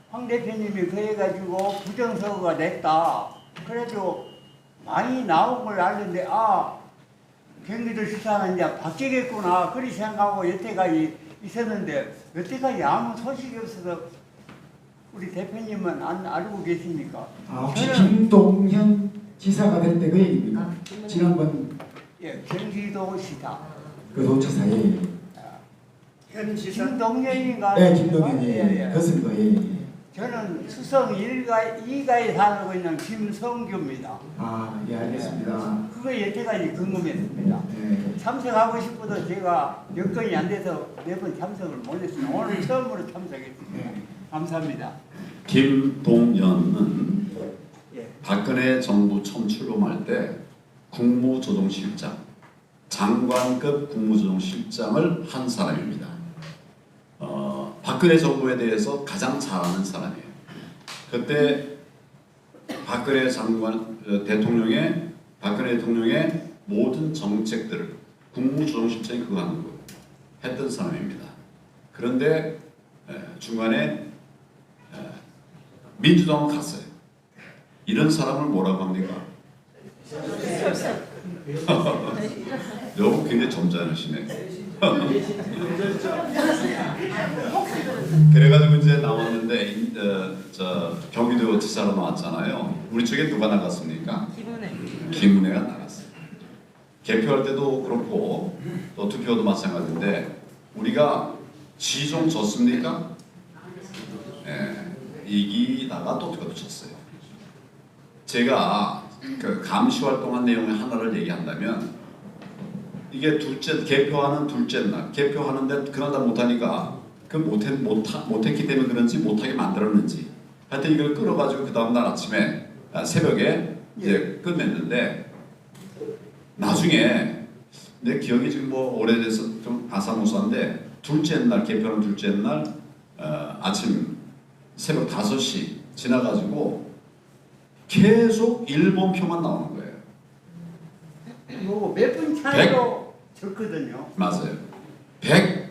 황 대표님이 그래가지고 부정선거가 됐다. 그래도 많이 나온 걸 알는데 경기도 지사는 이제 바뀌겠구나. 그리 생각하고 여태까지 있었는데 여태까지 아무 소식이 없어서 우리 대표님은 안 알고 계십니까? 혹시 김동현 지사가 될 때 그 얘기입니까? 지난번 예, 경기도 시사. 그 도지사에 현 지사 김동현인가? 네, 김동현이 예. 그것은 거예요. 저는 수성 2가에 살고 있는 김성규입니다. 예, 알겠습니다. 그거 여태까지 궁금했습니다. 네. 참석하고 싶어도 제가 여건이 안 돼서 매번 참석을 못했습니다. 오늘 처음으로 참석했습니다. 네. 감사합니다. 김동연은 예. 박근혜 정부 처음 출범할 때 국무조정실장, 장관급 국무조정실장을 한 사람입니다. 박근혜 정부에 대해서 가장 잘 아는 사람이에요. 그때 박근혜 대통령의 모든 정책들을 국무조정실장이 그거 하는 거 했던 사람입니다. 그런데 중간에 민주당은 갔어요. 이런 사람을 뭐라고 합니까? 여러분 굉장히 점잖으시네. 그래가지고 이제 나왔는데 경기도 지사로 나왔잖아요. 우리 쪽에 누가 나갔습니까? 김은혜가 나갔어요. 개표할 때도 그렇고 또 투표도 마찬가지인데 우리가 지종 졌습니까? 이기다가 또 졌어요. 제가 그 감시 활동한 내용의 하나를 얘기한다면 이게 개표하는 둘째 날 개표하는데 그러다 못하니까 그 못했기 때문에 그런지 못하게 만들었는지 하여튼 이걸 끌어가지고 그 다음날 아침에 새벽에 이제 끝냈는데 나중에 내 기억이 지금 뭐 오래돼서 좀 아사무사인데 둘째 날 개표하는 둘째 날 아침 새벽 5시 지나가지고 계속 일본 표만 나오는 거예요. 뭐 몇 분 차이로 졌거든요. 맞아요. 100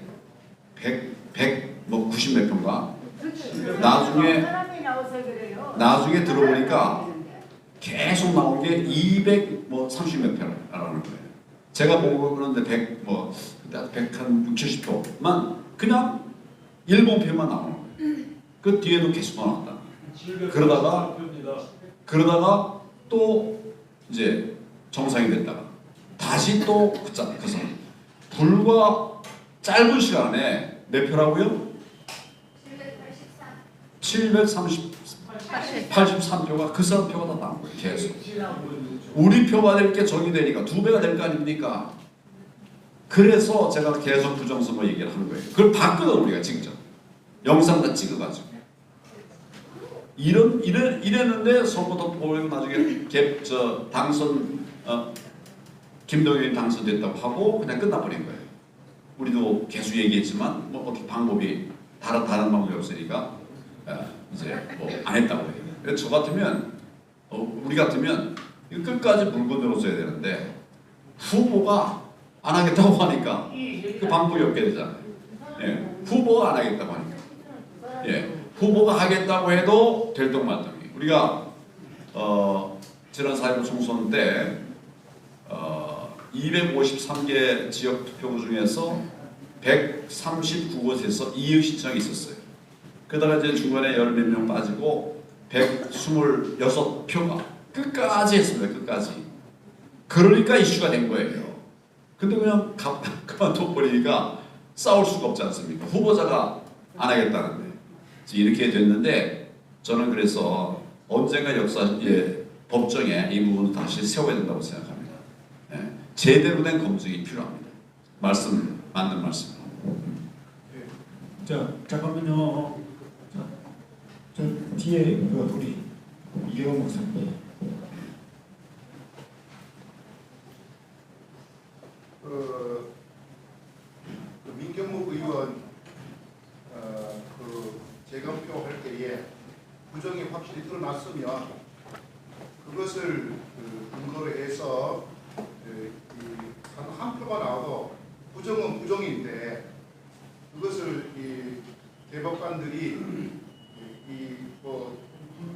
뭐 90 몇 표인가? 나중에 사람이 나와서 그래요. 나중에 들어보니까 계속 나온 게 200 뭐 30 몇 표라는 거예요. 제가 보고 그런데 100 뭐 그때 100한 60, 70표만 그냥 일본 표만 나오는 거예요. 그 뒤에도 계속 나왔다. 그러다가 또 이제 정상이 됐다가 다시 또 그 선 불과 짧은 시간에 몇 표라고요? 783표가 그 사람 표가 다 나온 거예요. 계속 우리 표가 될 게 적이 되니까 2배가 될 거 아닙니까? 그래서 제가 계속 부정선거 얘기를 하는 거예요. 그걸 봤거든 우리가 직접 영상 다 찍어가지고 이랬는데 선거도 보고 나중에 당선 김동연이 당선됐다고 하고 그냥 끝나버린 거예요. 우리도 계속 얘기했지만 뭐 어떻게 방법이 다른 방법이 없으니까 이제 뭐 안 했다고 해요. 그래서 저 같으면 우리 같으면 끝까지 물고 늘어져야 되는데 후보가 안 하겠다고 하니까 그 방법이 없게 되잖아요. 예, 후보가 안 하겠다고 하니까. 예, 후보가 하겠다고 해도 될똥말똥이. 우리가 지난 4.15 총선 때 253개 지역 투표구 중에서 139곳에서 이의 신청이 있었어요. 그러다가 이제 중간에 열 몇 명 빠지고 126표가 끝까지 했습니다. 끝까지. 그러니까 이슈가 된 거예요. 근데 그냥 그만둬 버리니까 싸울 수가 없지 않습니까? 후보자가 안 하겠다는데 이렇게 됐는데 저는 그래서 언젠가 역사의 법정에 이 부분을 다시 세워야 된다고 생각합니다. 네. 제대로 된 검증이 필요합니다. 맞는 말씀. 자, 잠깐만요. 저 뒤에 우리 이계원 목사님. 그 민경목 의원 그 재검표 할 때에 부정이 확실히 드러났으면 그것을 근거로 해서 한 표가 나와도 부정은 부정인데 그것을 이 대법관들이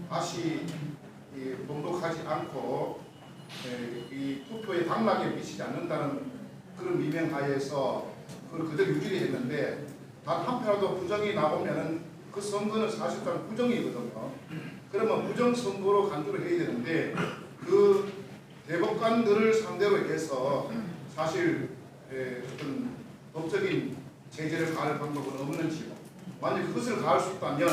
다시 봉독하지 않고 이 투표에 당락에 미치지 않는다는 그런 미명하에서 그걸 그대로 유지를 했는데 단 한 표라도 부정이 나오면은 그 선거는 사실상 부정이거든요. 그러면 부정 선거로 간주를 해야 되는데 그 대법관들을 상대로 해서 사실 어떤 법적인 제재를 가할 방법은 없는지요. 만약 그것을 가할 수 있다면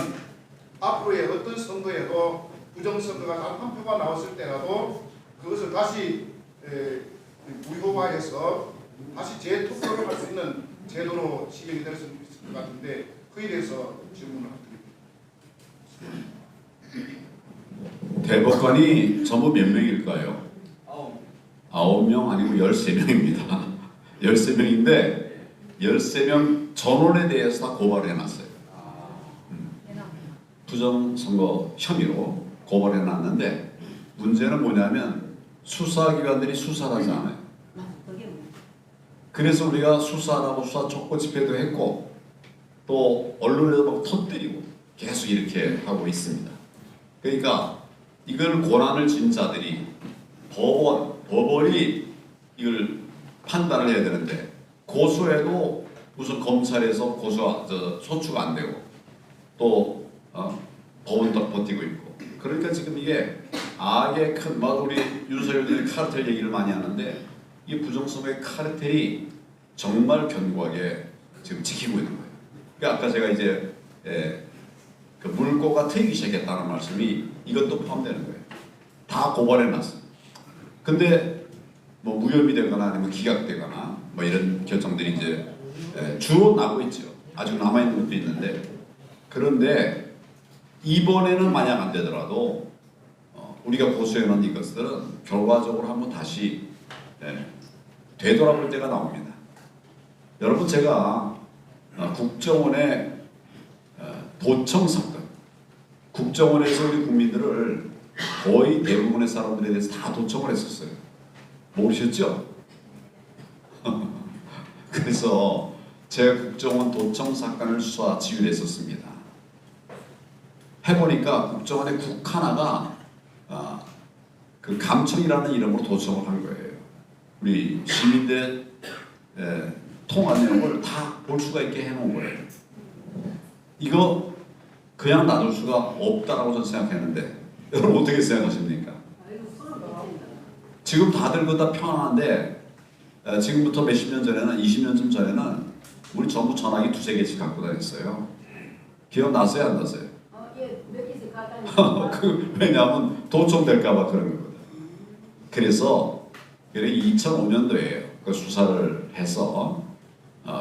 앞으로의 어떤 선거에도 부정선거가 단 한 표가 나왔을 때라도 그것을 다시 무효화해서 다시 재투표를 할 수 있는 제도로 시행이 될 수 있을 것 같은데 그에 대해서 질문을 드립니다. 대법관이 전부 몇 명일까요? 9명 아니고 13명입니다. 13명인데 13명 전원에 대해서 다 고발을 해놨어요. 부정선거 혐의로 고발해놨는데 문제는 뭐냐면 수사기관들이 수사를 하지 않아요. 그래서 우리가 수사하고 수사 촉구 집회도 했고 또 언론에도 막 터뜨리고 계속 이렇게 하고 있습니다. 그러니까 이걸 권한을 쥔 자들이 법원이 이걸 판단을 해야 되는데 고소해도 우선 검찰에서 소추가 안 되고 또 법원 딱 버티고 있고 그러니까 지금 이게 악의 큰 우리 윤석열들이 카르텔 얘기를 많이 하는데 이 부정선거의 카르텔이 정말 견고하게 지금 지키고 있는 거예요. 그러니까 아까 제가 이제 그 물꼬가 트이기 시작했다는 말씀이 이것도 포함되는 거예요. 다 고발해놨어요. 근데 뭐 무혐의 되거나 아니면 기각되거나 뭐 이런 결정들이 이제 주로 나고 있죠. 아직 남아있는 것도 있는데, 그런데 이번에는 만약 안 되더라도 우리가 고소해놓은 이것들은 결과적으로 한번 다시 되돌아볼 때가 나옵니다. 여러분, 제가 국정원의 도청 사건, 국정원에서 우리 국민들을 거의 대부분의 사람들에 대해서 다 도청을 했었어요. 모르셨죠? 그래서 제가 국정원 도청 사건을 수사 지휘했었습니다. 해보니까 국정원의 국 하나가 그 감청이라는 이름으로 도청을 한 거예요. 우리 시민들의 통화 내용을 다 볼 수가 있게 해놓은 거예요. 이거 그냥 놔둘 수가 없다라고 저는 생각했는데, 여러분 어떻게 생각하십니까? 지금 다들 그거 다 편한데 지금부터 몇십 년 전에는 20년쯤 전에는 우리 전부 전화기 2-3개씩 갖고 다녔어요. 기억나세요? 안 나세요? 예, 몇 개씩 갖다 왜냐하면 도청될까봐 그런 거거든요. 그래서 2005년도에 그 수사를 해서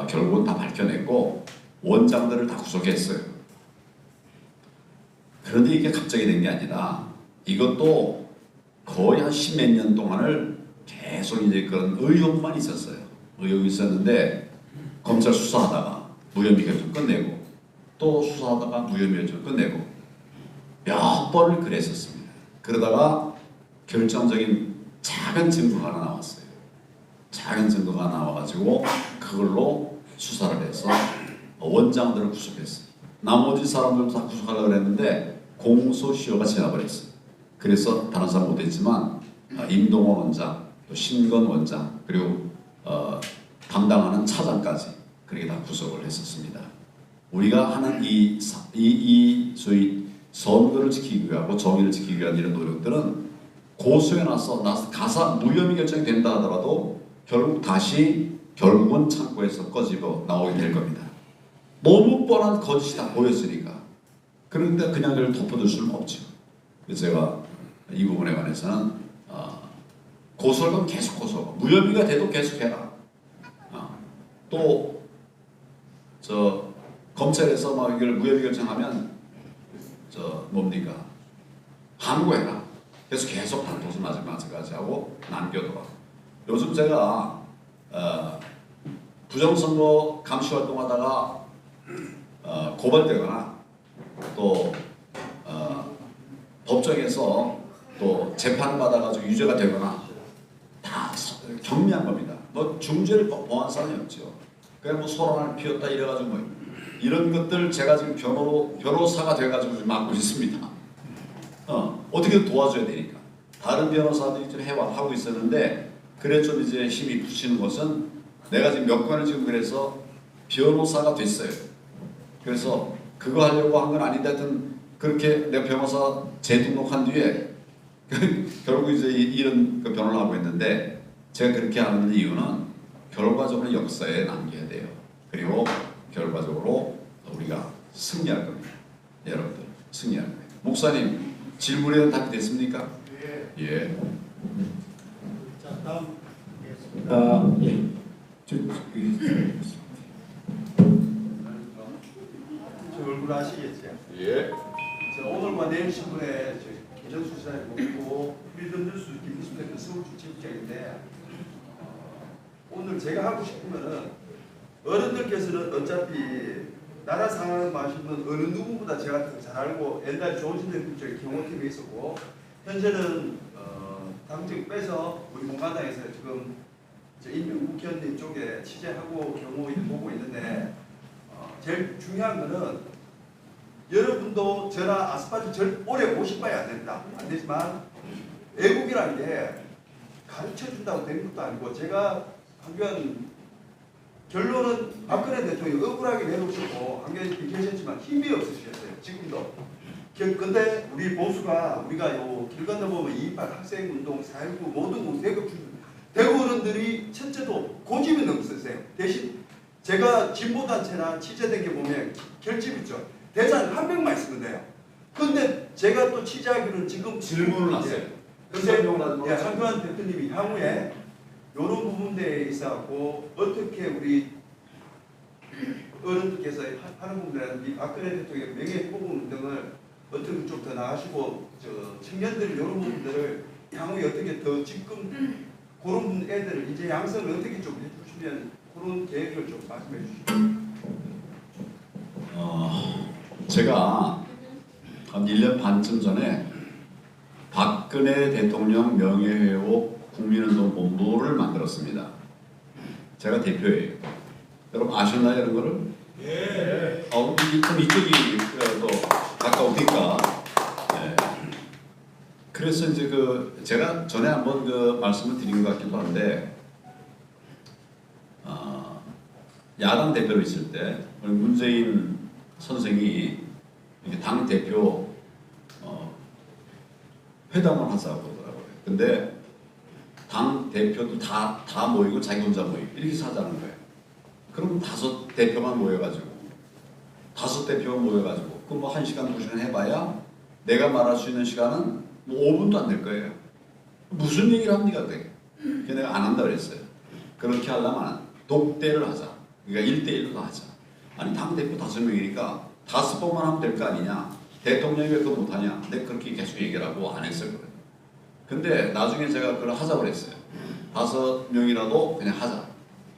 결국은 다 밝혀냈고 원장들을 다 구속했어요. 그런데 이게 갑자기 된 게 아니라 이것도 거의 한 10몇 년 동안을 계속 이제 그런 의혹만 있었어요. 의혹이 있었는데 검찰 수사하다가 무혐의 결정 끝내고 또 수사하다가 무혐의 결정 끝내고 몇 번을 그랬었습니다. 그러다가 결정적인 작은 증거가 하나 나왔어요. 작은 증거가 나와가지고 그걸로 수사를 해서 원장들을 구속했어요. 나머지 사람들도 다 구속하려고 그랬는데 공소시효가 지나버렸어요. 그래서 다른 사람 못했지만 임동원 원장, 또 신건 원장, 그리고 담당하는 차장까지 그렇게 다 구속을 했었습니다. 우리가 하는 이 소위 선거를 지키기 위하고 정의를 지키기 위한 이런 노력들은 고소해놔서 가사 무혐의 결정이 된다 하더라도 결국은 창고에서 꺼집어 나오게 될 겁니다. 너무 뻔한 거짓이 다 보였으니까. 그런데 그냥 그걸 덮어둘 수는 없죠. 그래서 제가 이 부분에 관해서는 고소할 건 계속 고소하고 무혐의가 돼도 계속해라. 또 검찰에서 막 이걸 무혐의 결정하면 뭡니까? 함구해라. 그래서 계속 단도서 마찬가지 하고 남겨둬라. 요즘 제가 부정선거 감시 활동하다가 고발되거나 또 법정에서 또 재판 받아가지고 유죄가 되거나 다 경미한 겁니다. 뭐 중죄를 범한 사람이 없죠. 그냥 뭐 소란을 피웠다 이래가지고 뭐 이런 것들 제가 지금 변호사가 돼가지고 맡고 있습니다. 어떻게 도와줘야 되니까. 다른 변호사들이 좀 하고 있었는데 그래 좀 이제 힘이 붙이는 것은 내가 지금 몇 건을 지금 그래서 변호사가 됐어요. 그래서 그거 하려고 한 건 아닌데 하여튼 그렇게 내가 변호사 재등록한 뒤에 결국 이제 이런 그 변호를 하고 있는데 제가 그렇게 하는 이유는 결과적으로 역사에 남겨야 돼요. 그리고 결과적으로 우리가 승리할 겁니다. 여러분들 승리할 거예요. 목사님 질문에는 답이 됐습니까? 예. 자, 다음. 예. 저 얼굴 아시겠죠? 예. 저 오늘과 내일 신문에 기존 수사에 보고 필름 뉴스 김수택 서울주 지부장인데 오늘 제가 하고 싶으면은 어른들께서는 어차피 나라 상황을 마시면 어느 누구보다 제가 더 잘 알고 옛날 조진대 국장의 경호팀에 있었고 현재는 당직 빼서 우리 공화당에서 지금 임명 국회의원님 쪽에 취재하고 경호 일 보고 있는데 제일 중요한 거는 여러분도 저나 아스팔트 절 오래 보실 바에 안 되지만 외국이라는 게 가르쳐 준다고 되는 것도 아니고 제가 한편 결론은 박근혜 대통령이 억울하게 내놓으시고 한겨레 비켜셨지만 힘이 없으셨어요. 지금도. 근데 우리 보수가 우리가 길 건너보면 2.28 학생운동, 4.19 모든 우대급 대구 어른들이 첫째도 고집이 넘으세요. 대신 제가 진보단체나 취재된 게 보면 결집 있죠. 대상 한 명만 있으면 돼요. 근데 제가 또 취재하기는 지금 질문을 하세요. 근데 한교안 대표님이 향후에 이런 부분들에 있어서 어떻게 우리 어른들께서 하는 부분이라든지 박근혜 대통령의 명예 포국 등을 어떻게 좀 더 나아가시고 청년들 이런 부분들을 향후에 어떻게 더 지금 그런 애들을 이제 양성을 어떻게 좀 해주시면 그런 계획을 좀 말씀해 주시죠. 제가 한 1년 반쯤 전에 박근혜 대통령 명예회복 국민운동본부를 만들었습니다. 제가 대표예요. 여러분 아셨나요, 이런 거를? 예. 좀 이쪽이 또 가까우니까. 예. 그래서 이제 제가 전에 한번 말씀을 드린 것 같기도 한데, 야당 대표로 있을 때 문재인 선생이 이렇게 당 대표 회담을 하자고 그러더라고요. 근데 당 대표도 다 모이고 자기 혼자 모이고 이렇게 하자는 거예요. 그럼 5대표만 모여가지고 그 뭐 1시간 2시간 해봐야 내가 말할 수 있는 시간은 뭐 5분도 안 될 거예요. 무슨 얘기를 합니까 그게? 그래서 내가 안 한다 그랬어요. 그렇게 하려면 독대를 하자. 그러니까 1대1로 하자. 아니 당 대표 5명이니까 5번만 하면 될 거 아니냐. 대통령이 왜 그거 못하냐. 내가 그렇게 계속 얘기를 하고 안 했어요. 근데 나중에 제가 그걸 하자고 그랬어요. 5명이라도 그냥 하자.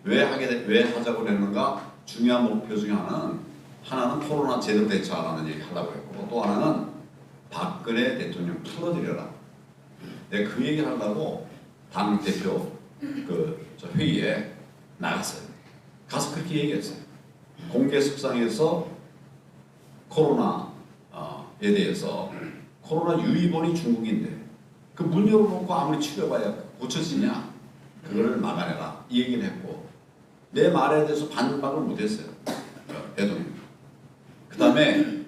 왜 하자고 그랬는가? 중요한 목표 중에 하나는 코로나 제대로 대처하라는 얘기 하려고 했고, 또 하나는 박근혜 대통령 풀어드려라. 내가 그 얘기를 하려고 당 대표 저 회의에 나갔어요. 가서 그렇게 얘기했어요. 공개 석상에서 코로나에 대해서 코로나 유입원이 중국인데 그 문 열어놓고 아무리 치료해봐야 고쳐지냐? 그걸 막아내라. 이 얘기를 했고 내 말에 대해서 반박을 못했어요. 대통령. 그 다음에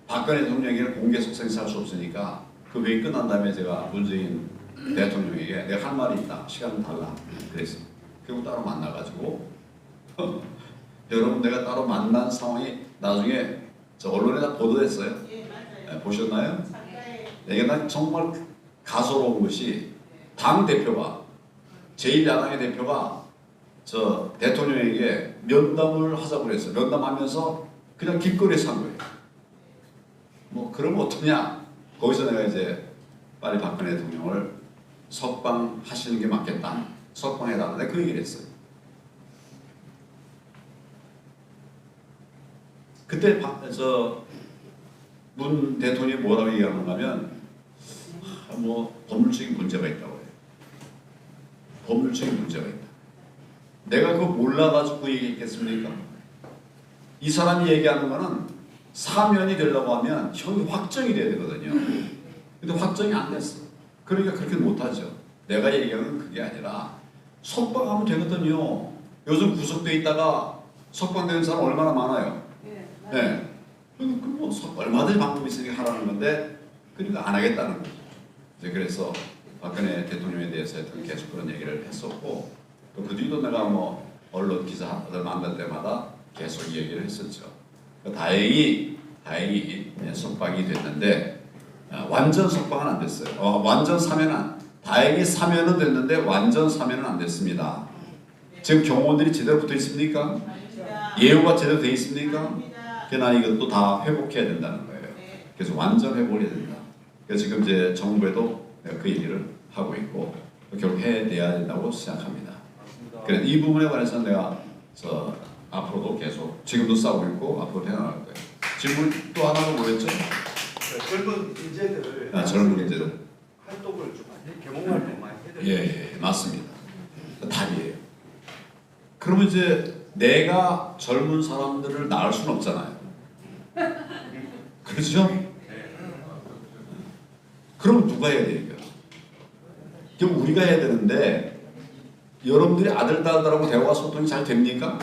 박근혜 대통령에게는 공개 석상에서 할 수 없으니까 그 회의 끝난 다음에 제가 문재인 대통령에게 내가 할 말이 있다. 시간 달라. 그랬어요. 결국 따로 만나가지고 여러분 내가 따로 만난 상황이 나중에 저 언론에 다 보도됐어요. 예, 맞아요. 네, 보셨나요? 작가의 이게 난 정말 가소로운 것이 당 대표가 제1야당의 대표가 저 대통령에게 면담을 하자고 그랬어요. 면담하면서 그냥 길거리에서 한 거예요. 뭐 그러면 어떠냐? 거기서 내가 이제 빨리 박근혜 대통령을 석방하시는 게 맞겠다. 석방해달라. 내가 그 얘기를 했어요. 그때 문 대통령이 뭐라고 얘기하는가 하면 뭐 법률적인 문제가 있다고 해요. 법률적인 문제가 있다. 내가 그거 몰라가지고 얘기했겠습니까? 이 사람이 얘기하는 거는 사면이 되려고 하면 형이 확정이 돼야 되거든요. 근데 확정이 안 됐어. 그러니까 그렇게 못하죠. 내가 얘기하는 건 그게 아니라 석방하면 되거든요. 요즘 구속돼 있다가 석방되는 사람 얼마나 많아요. 예, 맞아요. 네. 뭐 얼마든지 방법이 있으니까 하라는 건데 그러니까 안 하겠다는 거죠. 이제 그래서 박근혜 대통령에 대해서 계속 그런 얘기를 했었고 또 그 뒤도 내가 뭐 언론 기자들 만날 때마다 계속 얘기를 했었죠. 다행히 석방이 됐는데 완전 석방은 안 됐어요. 완전 사면은 다행히 사면은 됐는데 완전 사면은 안 됐습니다. 지금 경호원들이 제대로 붙어 있습니까? 예우가 제대로 돼 있습니까? 그러나 이것도 다 회복해야 된다는 거예요. 그래서 완전 회복해야 된다. 그래서 지금 이제 정부에도 그 얘기를 하고 있고 결국 해내야 된다고 생각합니다. 그래서 이 부분에 관해서는 내가 앞으로도 계속 지금도 싸우고 있고 앞으로 해나갈 거예요. 질문 또 하나는 뭐였죠? 젊은 인재들을 젊은 인재들 활동을 좀 많이 경험 활동 많이 해야 예, 맞습니다. 답이에요. 그러면 이제 내가 젊은 사람들을 낳을 수는 없잖아요. 그렇죠? 그럼 누가 해야 돼요? 그럼 우리가 해야 되는데 여러분들이 아들, 딸들하고 대화가 소통이 잘 됩니까?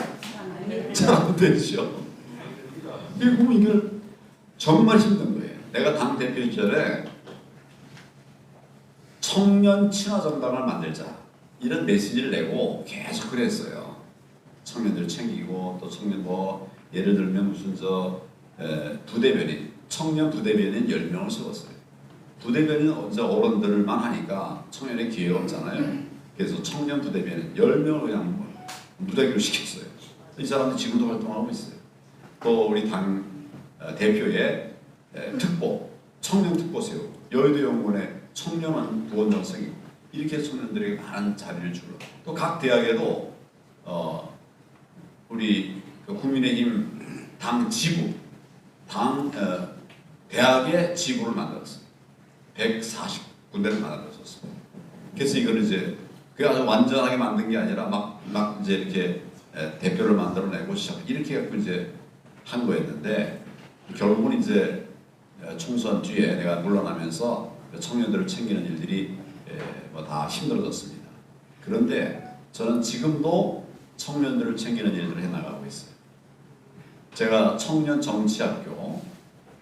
잘 안 되죠. 그리고 이걸 정말 힘든 거예요. 내가 당 대표 시절에 청년 친화 정당을 만들자 이런 메시지를 내고 계속 그랬어요. 청년들 챙기고 또 청년 뭐 예를 들면 무슨 부대변인 청년 부대변인 10명을 세웠어요. 부대변인 이제 어른들만 하니까 청년의 기회가 없잖아요. 그래서 청년 부대변인 10명을 그냥 무대기로 시켰어요. 이 사람들 지금도 활동하고 있어요. 또 우리 당 대표의 특보, 청년 특보 세우고 여의도 연구원의 청년은 부원장성이고 이렇게 청년들에게 많은 자리를 주고 또 각 대학에도 우리 그 국민의힘 당 지부, 대학의 지부를 만들었어요. 140군데를 만들었었어요. 그래서 이거는 이제 그게 아주 완전하게 만든 게 아니라 막 이제 이렇게 대표를 만들어내고 이렇게 갖고 이제 한 거였는데 결국은 이제 총선 뒤에 내가 물러나면서 청년들을 챙기는 일들이 뭐 다 힘들어졌습니다. 그런데 저는 지금도 청년들을 챙기는 일들을 해나가고 있어요. 제가 청년 정치학교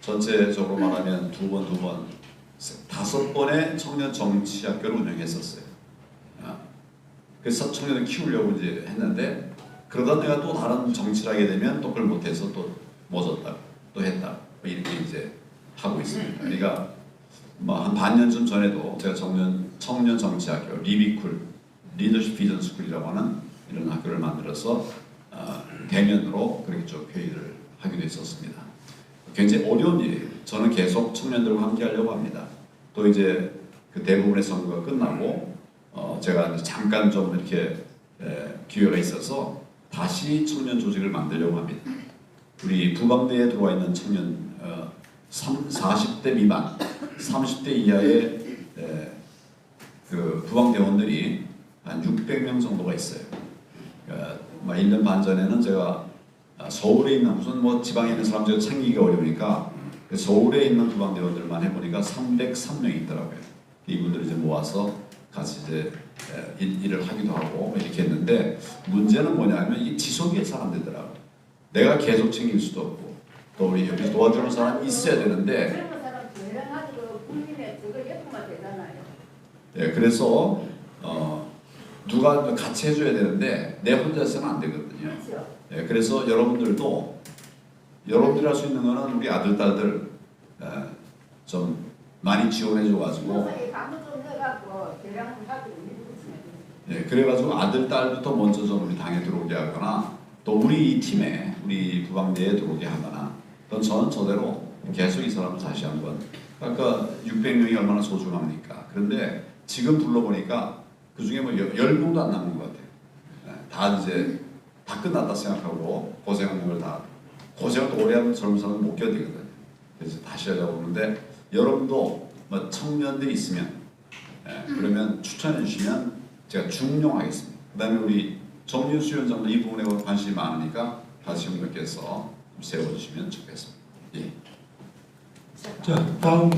전체적으로 말하면 5번의 청년 정치학교를 운영했었어요. 그래서 청년을 키우려고 이제 했는데 그러다 내가 또 다른 정치를 하게 되면 또 그걸 못해서 또 멎었다 또 했다 뭐 이렇게 이제 하고 있습니다. 그러니까 뭐 한 반년쯤 전에도 제가 청년 정치학교 리비쿨 리더십 비전 스쿨이라고 하는 이런 학교를 만들어서 대면으로 그렇게 좀 회의를 하기도 했었습니다. 굉장히 어려운 일이에요. 저는 계속 청년들과 함께 하려고 합니다. 또 이제 그 대부분의 선거가 끝나고 제가 이제 잠깐 좀 이렇게 기회가 있어서 다시 청년 조직을 만들려고 합니다. 우리 부방대에 들어와 있는 청년 40대 미만, 30대 이하의 그 부방대원들이 한 600명 정도가 있어요. 1년 반 전에는 제가 서울에 있는 무슨 뭐 지방에 있는 사람들 챙기기가 어려우니까 서울에 있는 부방대원들만 해보니까 303명이 있더라고요. 이분들을 이제 모아서 같이 이제 일을 하기도 하고 이렇게 했는데 문제는 뭐냐면 이 지속이 잘 안 되더라고요. 내가 계속 챙길 수도 없고 또 우리 옆에서 도와주는 사람이 있어야 되는데 젊은 사람 대단하고 국민의 저거 예쁘면 되잖아요. 네, 그래서 누가 같이 해줘야 되는데 내 혼자서는 안 되거든요. 그렇죠. 네, 그래서 여러분들도 여러분들이 할 수 있는 거는 우리 아들, 딸들 좀 많이 지원해줘가지고 세상에 강도 좀 해갖고 대량을 하고 밀붙이면 네, 그래가지고 아들, 딸부터 먼저 좀 우리 당에 들어오게 하거나 또 우리 팀에 우리 부방대에 들어오게 하거나 또 저는 저대로 계속 이 사람을 다시 한번 아까 600명이 얼마나 소중합니까? 그런데 지금 불러보니까 그 중에 뭐 10명도 안 남은 것 같아요. 다 이제 다 끝났다 생각하고 고생한 걸 다 고생을 또 오래 하면 젊은 사람은 못 견디거든요. 그래서 다시 하려고 하는데 여러분도 뭐 청년들이 있으면 그러면 추천해 주시면 제가 중용하겠습니다. 그 다음에 우리 정윤수 위원장도 이 부분에 관심이 많으니까 다시 분께서 세워주시면 좋겠습니다. 예. 자, 다음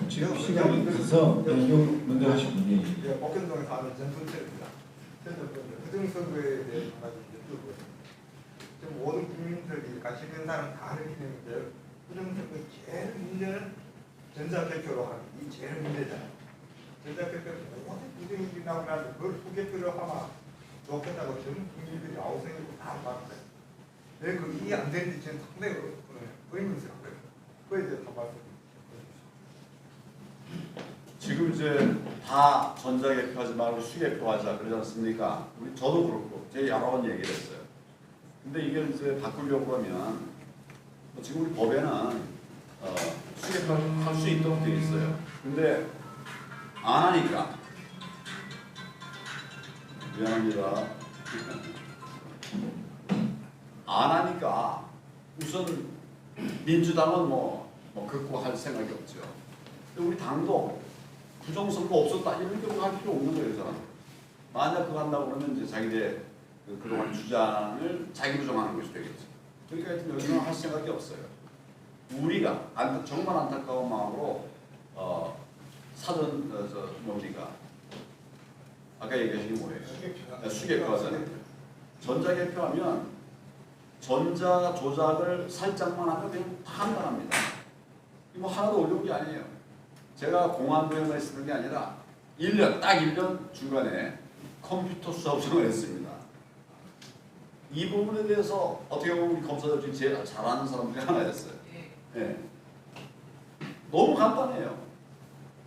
지금 시간이 있어서 용 먼저 하신 분이 복현동에 사는 전순철입니다. 부정선거에 대해서 한마디 여쭤보고요. 지금 모든 국민들이 관심 있는 사람 다 알게 되는데 부정선거 제일 문제는 전자개표로 하는 이 제일 문제잖아요. 전자개표로 모든 부정이 나오고 나서 그걸 후개표로 하면 좋겠다고 전 국민들이 아우성이고 다 봤어요. 왜 그 이해 안 되는지 저는 상당히 의문스럽고요. 그에 대해서 한 말씀 해주시죠. 지금 이제 다 전자개표하지 말고 수개표하자 그러지 않습니까? 저도 그렇고 제 여러 번 얘기를 했어요. 근데 이게 이제 바꾸려고 하면 지금 우리 법에는 수개표를 할 수 있도록 되어 있어요. 근데 안 하니까 미안합니다. 안 하니까 우선 민주당은 뭐 극복할 생각이 없죠. 근데 우리 당도 부정선거 없었다 이런 경우 할 필요 없는 거예요, 저는. 만약 그거 한다고 그러면 이제 자기들 그동안 주장을 자기 부정하는 것이 되겠죠. 그러니까 하여튼 여기는 할 생각이 없어요. 우리가 정말 안타까운 마음으로 사전 우리가 아까 얘기하신 게 뭐예요? 수개표 하잖아요. 전자개표하면 전자 조작을 살짝만 하면 그냥 다 한다합니다. 이거 하나도 어려운 게 아니에요. 제가 공안부에만 쓰는 게 아니라 1년, 딱 1년 중간에 컴퓨터 수사업소를 했습니다. 이 부분에 대해서 어떻게 보면 우리 검사들 중에 제일 잘하는 사람 중에 하나였어요. 네. 너무 간단해요.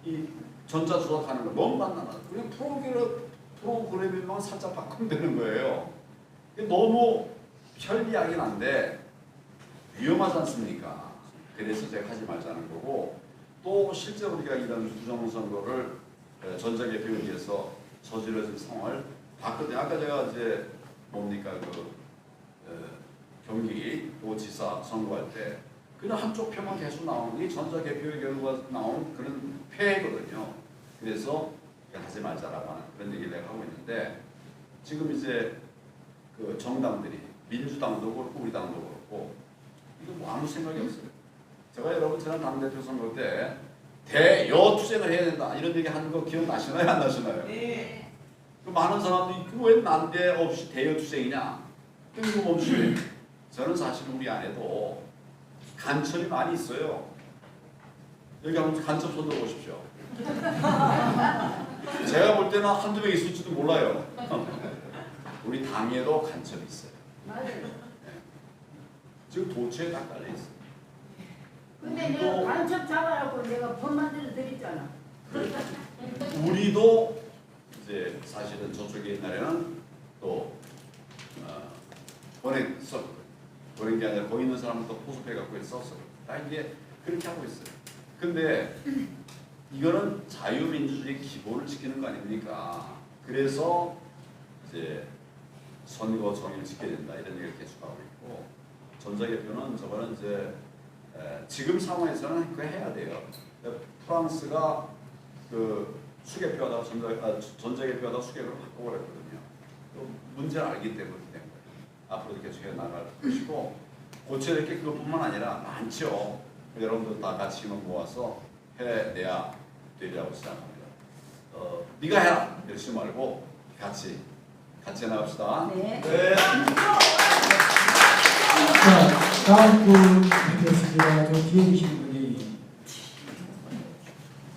이 전자조작하는 거 너무 만나나. 그냥 프로그래밍만 살짝 바꾸면 되는 거예요. 이게 너무 편리하긴 한데 위험하지 않습니까? 그래서 제가 하지 말자는 거고, 또 실제 우리가 이런 부정선거를 전자개표에 의해서 저질러진 상황을 봤거든요. 아까 제가 이제 뭡니까 경기도지사 선거할 때 그냥 한쪽 표만 계속 나오는 게 전자개표의 결과가 나온 그런 폐해거든요. 그래서 하지 말자라고 하는 그런 얘기를 내가 하고 있는데, 지금 이제 그 정당들이 민주당도 그렇고 우리 당도 그렇고 이거 뭐 아무 생각이 없어요. 제가 여러분 지난 당대표 선거 때 대여투쟁을 해야 된다 이런 얘기 하는 거 기억나시나요? 안 나시나요? 네. 그 많은 사람들이 왜 난데없이 대여투쟁이냐 뜬금없이. 저는 사실 우리 안에도 간첩이 많이 있어요. 여기 한번 간첩 손 들어보십시오. 제가 볼 때는 한두 명 있을지도 몰라요. 우리 당에도 간첩이 있어요. 맞아요. 지금 도처에 딱 깔려 있어요. 근데 내가 간첩 잡아라고 내가 법 만들어 드렸잖아. 우리도 이제 사실은 저쪽에 옛날에는 또 보냈었고, 보낸 게 아니라 거기 있는 사람도 포섭해갖고 썼어요. 다 이게 그렇게 하고 있어요. 근데 이거는 자유민주주의 기본을 지키는 거 아닙니까? 그래서 이제 선거 정의를 지켜야 된다 이런 얘기를 계속하고 있고, 전자개표는 저거는 이제 지금 상황에서는 그거 해야 돼요. 프랑스가 그 수개표하다가 전자개표하다가 수개표를 바꿔버렸거든요. 문제를 알기 때문에 된 거예요. 앞으로도 계속 해나갈 것이고, 고쳐야 될 게 그것뿐만 아니라 많죠. 여러분들 다 같이 힘을 모아서 해내야 되리라고 생각합니다. 네가 해라 이러지 말고 같이 해나갑시다. 네. 네. 자, 다음 분 뵙겠습니다. 저 뒤에 계신 분이.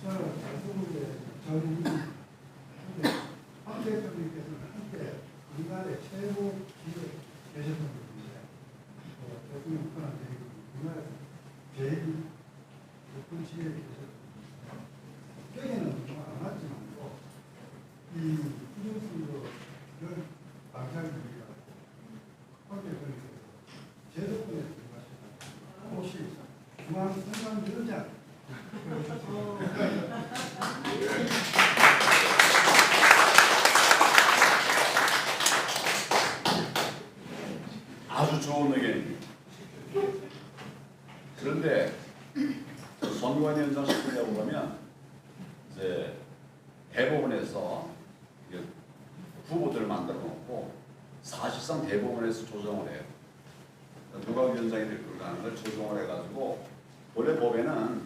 저는 말씀을 박 대표님께서는 한때 우리나라의 최고 기회 계셨던 분이세요. 대통령 권한 대리고 우리나라에서 제일 높은 지위에 계셨던 분이세요. 여기는 좀 안 맞지만 이 부정선거를 방장님이가 박 대표님께서 제도권에 들어가시다 혹시 중앙선관위원장 아주 좋은 의견입니다. 그런데 선관위원장 시키려고 하면 이제 대법원에서 후보들을 만들어 놓고 사실상 대법원에서 조정을 해요. 누가 위원장이 될 걸까 하는 걸 조정을 해가지고, 원래 법에는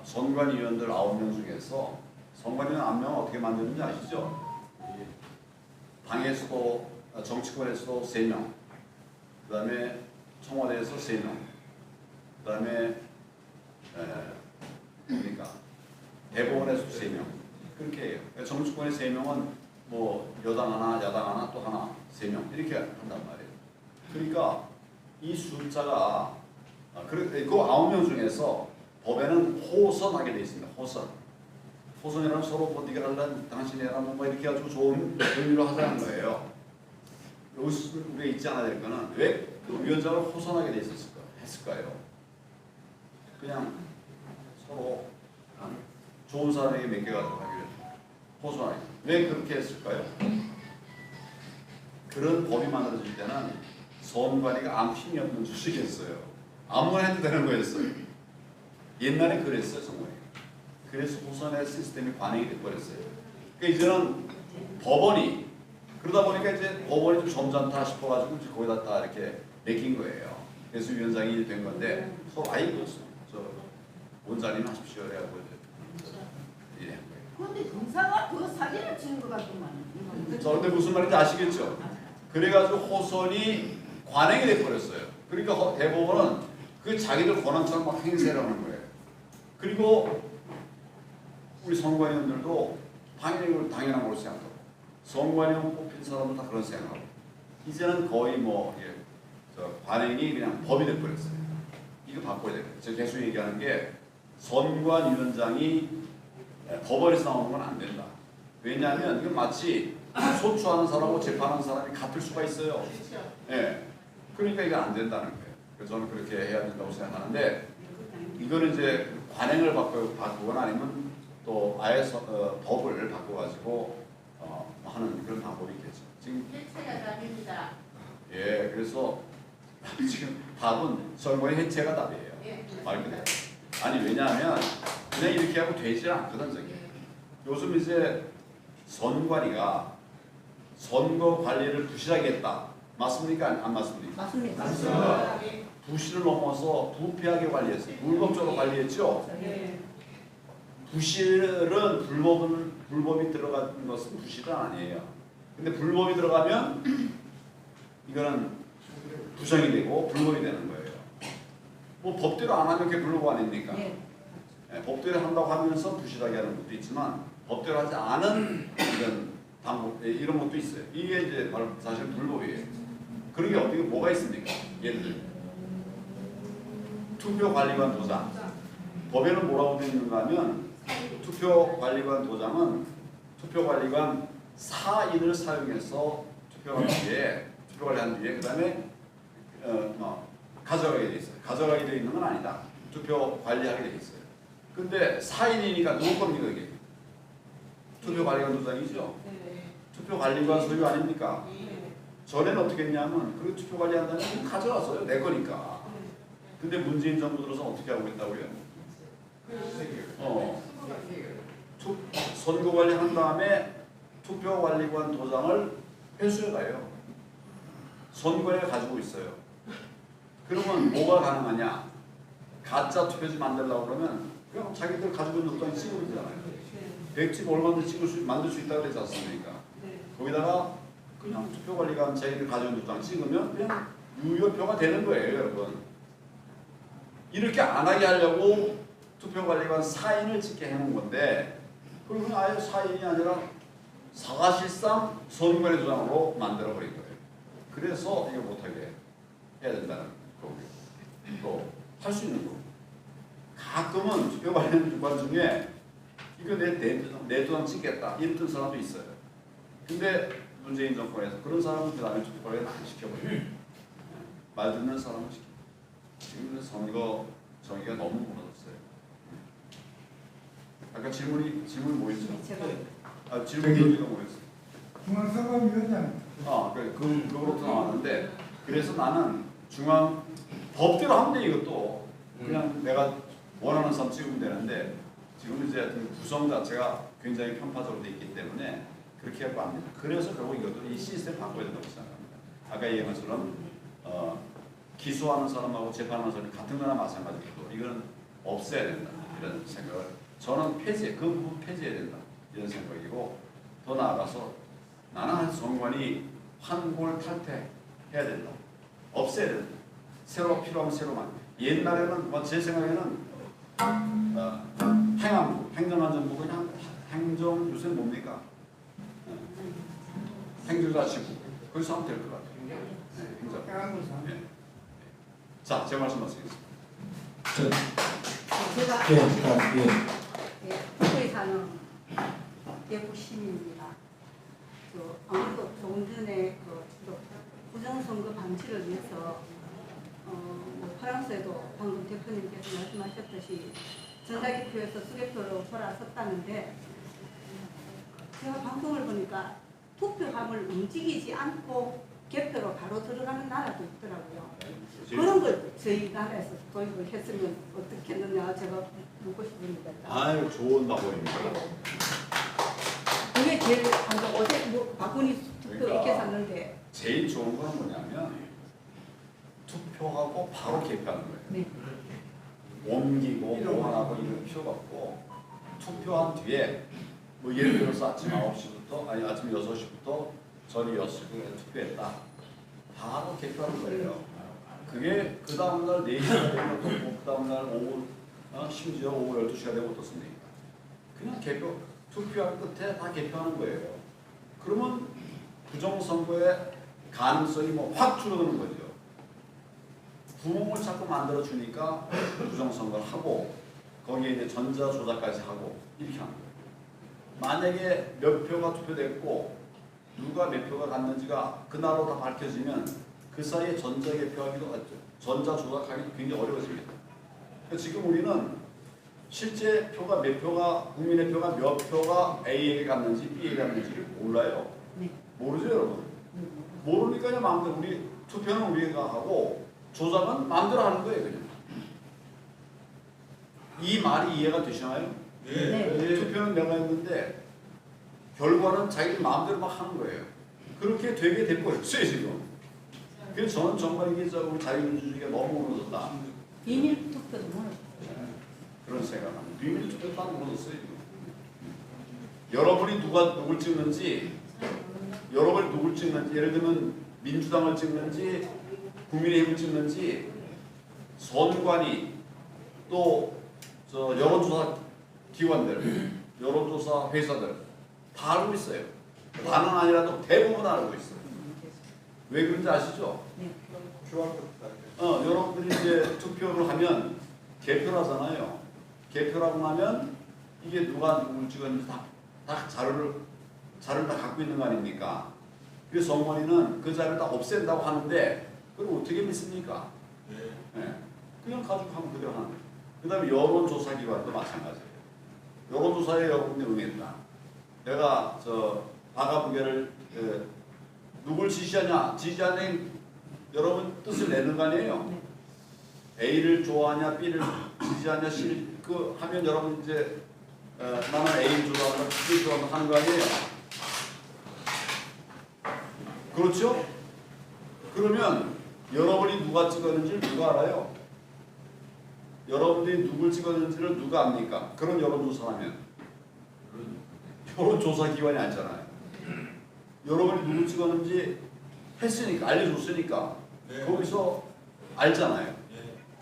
선관위원들 9명 중에서 선관위원 1명 어떻게 만드는지 아시죠? 당에서도 정치권에서도 3명, 그 다음에 청와대에서 3명, 그 다음에 뭡니까? 대법원에서 3명, 그렇게 해요. 정치권의 3명은 뭐 여당 하나, 야당 하나, 또 하나, 3명 이렇게 한단 말이에요. 그러니까 이 숫자가 그 9명 중에서 법에는 호선하게 되어 있습니다. 호선이라면 서로 뭐 네가 할란 당신이라면 뭐 이렇게 아주 좋은 의미로 하자는 거예요. 우리가 잊지 않아야 될 거는 왜 그 위원장을 호선하게 돼 했을까요? 그냥 서로 좋은 사람에게 맡겨가지고 하기로 호선하게. 왜 그렇게 했을까요? 그런 법이 만들어질 때는 선관위가 아무 힘이 없는 주식이었어요. 아무나 해도 되는 거였어요. 옛날에 그랬어요, 정말. 그래서 호선의 시스템이 관행이 돼버렸어요. 그러니까 이제는 법원이, 그러다 보니까 이제 법원이 좀 점잖다 싶어가지고 이제 거기다 다 이렇게 맡긴 거예요. 그래서 위원장이 된 건데, 서로 아이고, 저 원장님 하십시오. 그래가지고 이래 한 거예요. 근데 검사가 그 사기를 치는 것 같구만. 자, 근데 무슨 말인지 아시겠죠? 그래가지고 호선이 관행이 돼버렸어요. 그러니까 대법원은 그 자기들 권한처럼 막 행세를 하는 거예요. 그리고 우리 선관위원들도 당연히 당연한 걸로 생각하고, 선관위원 뽑힌 사람은 다 그런 생각하고, 이제는 거의 뭐 관행이 그냥 법이 돼버렸어요. 이거 바꿔야 돼요. 제가 계속 얘기하는 게 선관위원장이 법원에서 나오는 건 안 된다. 왜냐하면 이건 마치 소추하는 사람하고 재판하는 사람이 같을 수가 있어요. 예. 그러니까 이거 안 된다는 거예요. 그래서 저는 그렇게 해야 된다고 생각하는데 이거는 이제 관행을 바꾸거나 아니면 또 아예 법을 바꿔가지고 하는 그런 방법이 있겠죠. 지금 해체가 답입니다. 예, 그래서 지금 답은 선거의 해체가 답이에요. 말 그대로. 아니 왜냐하면 그냥 이렇게 하고 되지 않거든 저게. 요즘 이제 선관위가 선거 관리를 부실하게 했다. 맞습니까? 안 맞습니까? 맞습니다. 부실을 넘어서 부패하게 관리했어요. 불법적으로 관리했죠. 부실은 불법이 들어간 것은 부실은 아니에요. 근데 불법이 들어가면 이거는 부정이 되고 불법이 되는 거예요. 뭐 법대로 안 하면 그게 불법 아닙니까? 예, 법대로 한다고 하면서 부실하게 하는 것도 있지만 법대로 하지 않은 이런 방법 이런 것도 있어요. 이게 이제 바로 사실 불법이에요. 그런 게 어떻게 뭐가 있습니까? 예를 들면 투표관리관 도장. 법에는 뭐라고 되어 있는가 하면 투표관리관 도장은 투표관리관 사인을 사용해서 투표관리한 뒤에 그 다음에 가져가게 돼 있어요. 가져가게 되어 있는 건 아니다. 투표 관리하게 돼 있어요. 근데 사인이니까 누구 겁니까 이게? 투표관리관 도장이죠. 투표관리관 소유 아닙니까? 전에는 어떻게 했냐면 그 투표관리한다면 가져왔어요. 내 거니까. 근데 문재인 정부 들어서 어떻게 하고 있다고요? 선거관리 한 다음에 투표관리관 도장을 회수해 가요. 선거에 가지고 있어요. 그러면 뭐가 가능하냐? 가짜 투표지 만들려고 그러면 그냥 자기들 가지고 있는 도장 찍으면 되잖아요. 100집 얼마든지 만들 수 있다고 그러지 않습니까? 거기다가 그냥 투표관리관 자기들 가지고 있는 도장 찍으면 그냥 유효표가 되는 거예요, 여러분. 이렇게 안 하게 하려고 투표관리관 사인을 찍게 해놓은 건데 그러면 아예 사인이 아니라 사실상 선거관리 도장으로 만들어버린 거예요. 그래서 이거 못하게 해야 된다는 거고요. 또 할 수 있는 거. 가끔은 투표관리관 중에 이거 내 도장 찍겠다 이랬던 사람도 있어요. 근데 문재인 정권에서 그런 사람은 그 다음에 투표관리를 안 시켜버려요. 말 듣는 사람은 시켜. 지금 선거 정의가 너무 무너졌어요. 아까 질문이 뭐였죠? 질문이 뭐였어요? 중앙선거위원장. 그거로부터 나왔는데 그래서 나는 법대로 하면 돼 이것도 그냥 내가 원하는 사람 찍으면 되는데 지금 이제 구성 자체가 굉장히 편파적으로 돼 있기 때문에 그렇게 하고 안 됩니다. 그래서 결국 이것도 이 시스템 바꿔야 된다고 생각합니다. 아까 얘기한 것처럼 기소하는 사람하고 재판하는 사람이 같은 거나 마찬가지고 이건 없애야 된다 이런 생각을 저는 그 부분 폐지해야 된다 이런 생각이고 더 나아가서 나는 정관이 환골 탈퇴해야 된다. 없애야 된다. 새로 필요하면 새로만. 옛날에는 제 생각에는 행안부, 행정안전부 그냥 행정 요새 뭡니까? 행정자치부 거기서 하면 될 것 같아요. 행정. 네. 자, 제 말씀 마치겠습니다. 제가 북부에 사는 대구 시민입니다. 아무래도 조금 전에 부정선거 방지를 위해서 프랑스에도 방금 대표님께서 말씀하셨듯이 전자기표에서 수개표로 돌아섰다는데 제가 방송을 보니까 투표함을 움직이지 않고 개표로 바로 들어가는 나라도 있더라고요. 그런 걸 저희 나라에서 도입을 했으면 어떻겠느냐 제가 묻고 싶습니다. 아유 좋은 방법입니다. 그게 제일 방금 어제 박근희 투표 그러니까 이렇게 샀는데 제일 좋은 건 뭐냐면 투표하고 바로 개표하는 거예요. 네. 옮기고 보완하고 이럴 필요가 없고 투표한 뒤에 뭐 예를 들어서 아침 9시부터 아니 아침 6시부터 전이 6시에 투표했다. 바로 개표하는 거예요. 그게 그 다음날 4시가 되면 또 그 다음날 오후 심지어 오후 12시가 되면 어떻습니까? 그냥 투표한 끝에 다 개표하는 거예요. 그러면 부정선거의 가능성이 확 줄어드는 거죠. 구멍을 자꾸 만들어 주니까 부정선거를 하고 거기에 이제 전자조작까지 하고 이렇게 하는 거예요. 만약에 몇 표가 투표됐고 누가 몇 표가 갔는지가 그날로 다 밝혀지면 그 사이에 전자개표하기도 하죠. 전자조작하기도 굉장히 어려워집니다. 그러니까 지금 우리는 실제 표가 몇 표가 국민의 표가 몇 표가 A에게 갔는지 B에게 갔는지를 몰라요. 네. 모르죠 여러분. 모르니까요 마음대로 우리 투표는 우리가 하고 조작은 마음대로 하는 거예요 그냥. 이 말이 이해가 되시나요? 네. 투표는 내가 했는데 결과는 자기들 마음대로 막 하는 거예요. 그렇게 되게 돼버렸어요 지금. 그래서 저는 정말 이게 우리 자유민주주의가 너무 무너졌다 비밀 투표도 무너졌어요. 그런 생각합니다. 비밀 투표 다 무너졌어요 지금. 여러분이 누굴 찍는지 예를 들면 민주당을 찍는지 국민의힘을 찍는지 선관위 또 여론조사 기관들, 여론조사 회사들 다 알고 있어요. 다는 아니라도 대부분 알고 있어요. 왜 그런지 아시죠? 네. 여러분들이 이제 투표를 하면 개표를 하잖아요. 개표라고 하면 이게 누가 누굴 찍었는지 다 자료를 다 갖고 있는 거 아닙니까? 그래서 선관위는 그 자료를 다 없앤다고 하는데 그걸 어떻게 믿습니까? 네. 그냥 가지고 하면 그대로 하는 거예요. 그 다음에 여론조사기관도 마찬가지예요. 여론조사에 여러분이 응했다. 내가 바가부계를 누굴 지지하냐, 지지하는 여러분 뜻을 내는 거 아니에요? A를 좋아하냐, B를 지지하냐, C를 하면 여러분 이제 나는 A를 좋아한다, B를 좋아한다 하는 거 아니에요? 그렇죠? 그러면 여러분이 누가 찍었는지를 누가 알아요? 여러분들이 누굴 찍었는지를 누가 압니까? 그런 여론조사라면 여론조사기관이 아니잖아요. 여러분이 누굴 찍었는지 했으니까 알려줬으니까 거기서 알잖아요.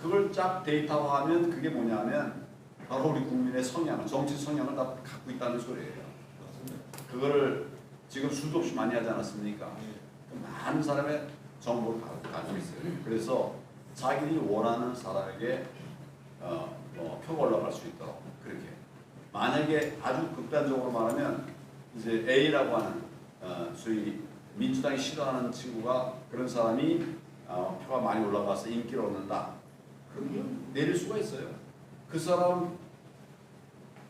그걸 쫙 데이터화하면 그게 뭐냐면 바로 우리 국민의 성향, 정치 성향을 다 갖고 있다는 소리예요. 그거를 지금 수도 없이 많이 하지 않았습니까? 많은 사람의 정보를 가지고 있어요. 그래서 자기들이 원하는 사람에게 표가 올라갈 수 있도록 그렇게. 만약에 아주 극단적으로 말하면 이제 A라고 하는 소위 민주당이 싫어하는 친구가 그런 사람이 표가 많이 올라가서 인기를 얻는다. 그러면 내릴 수가 있어요. 그 사람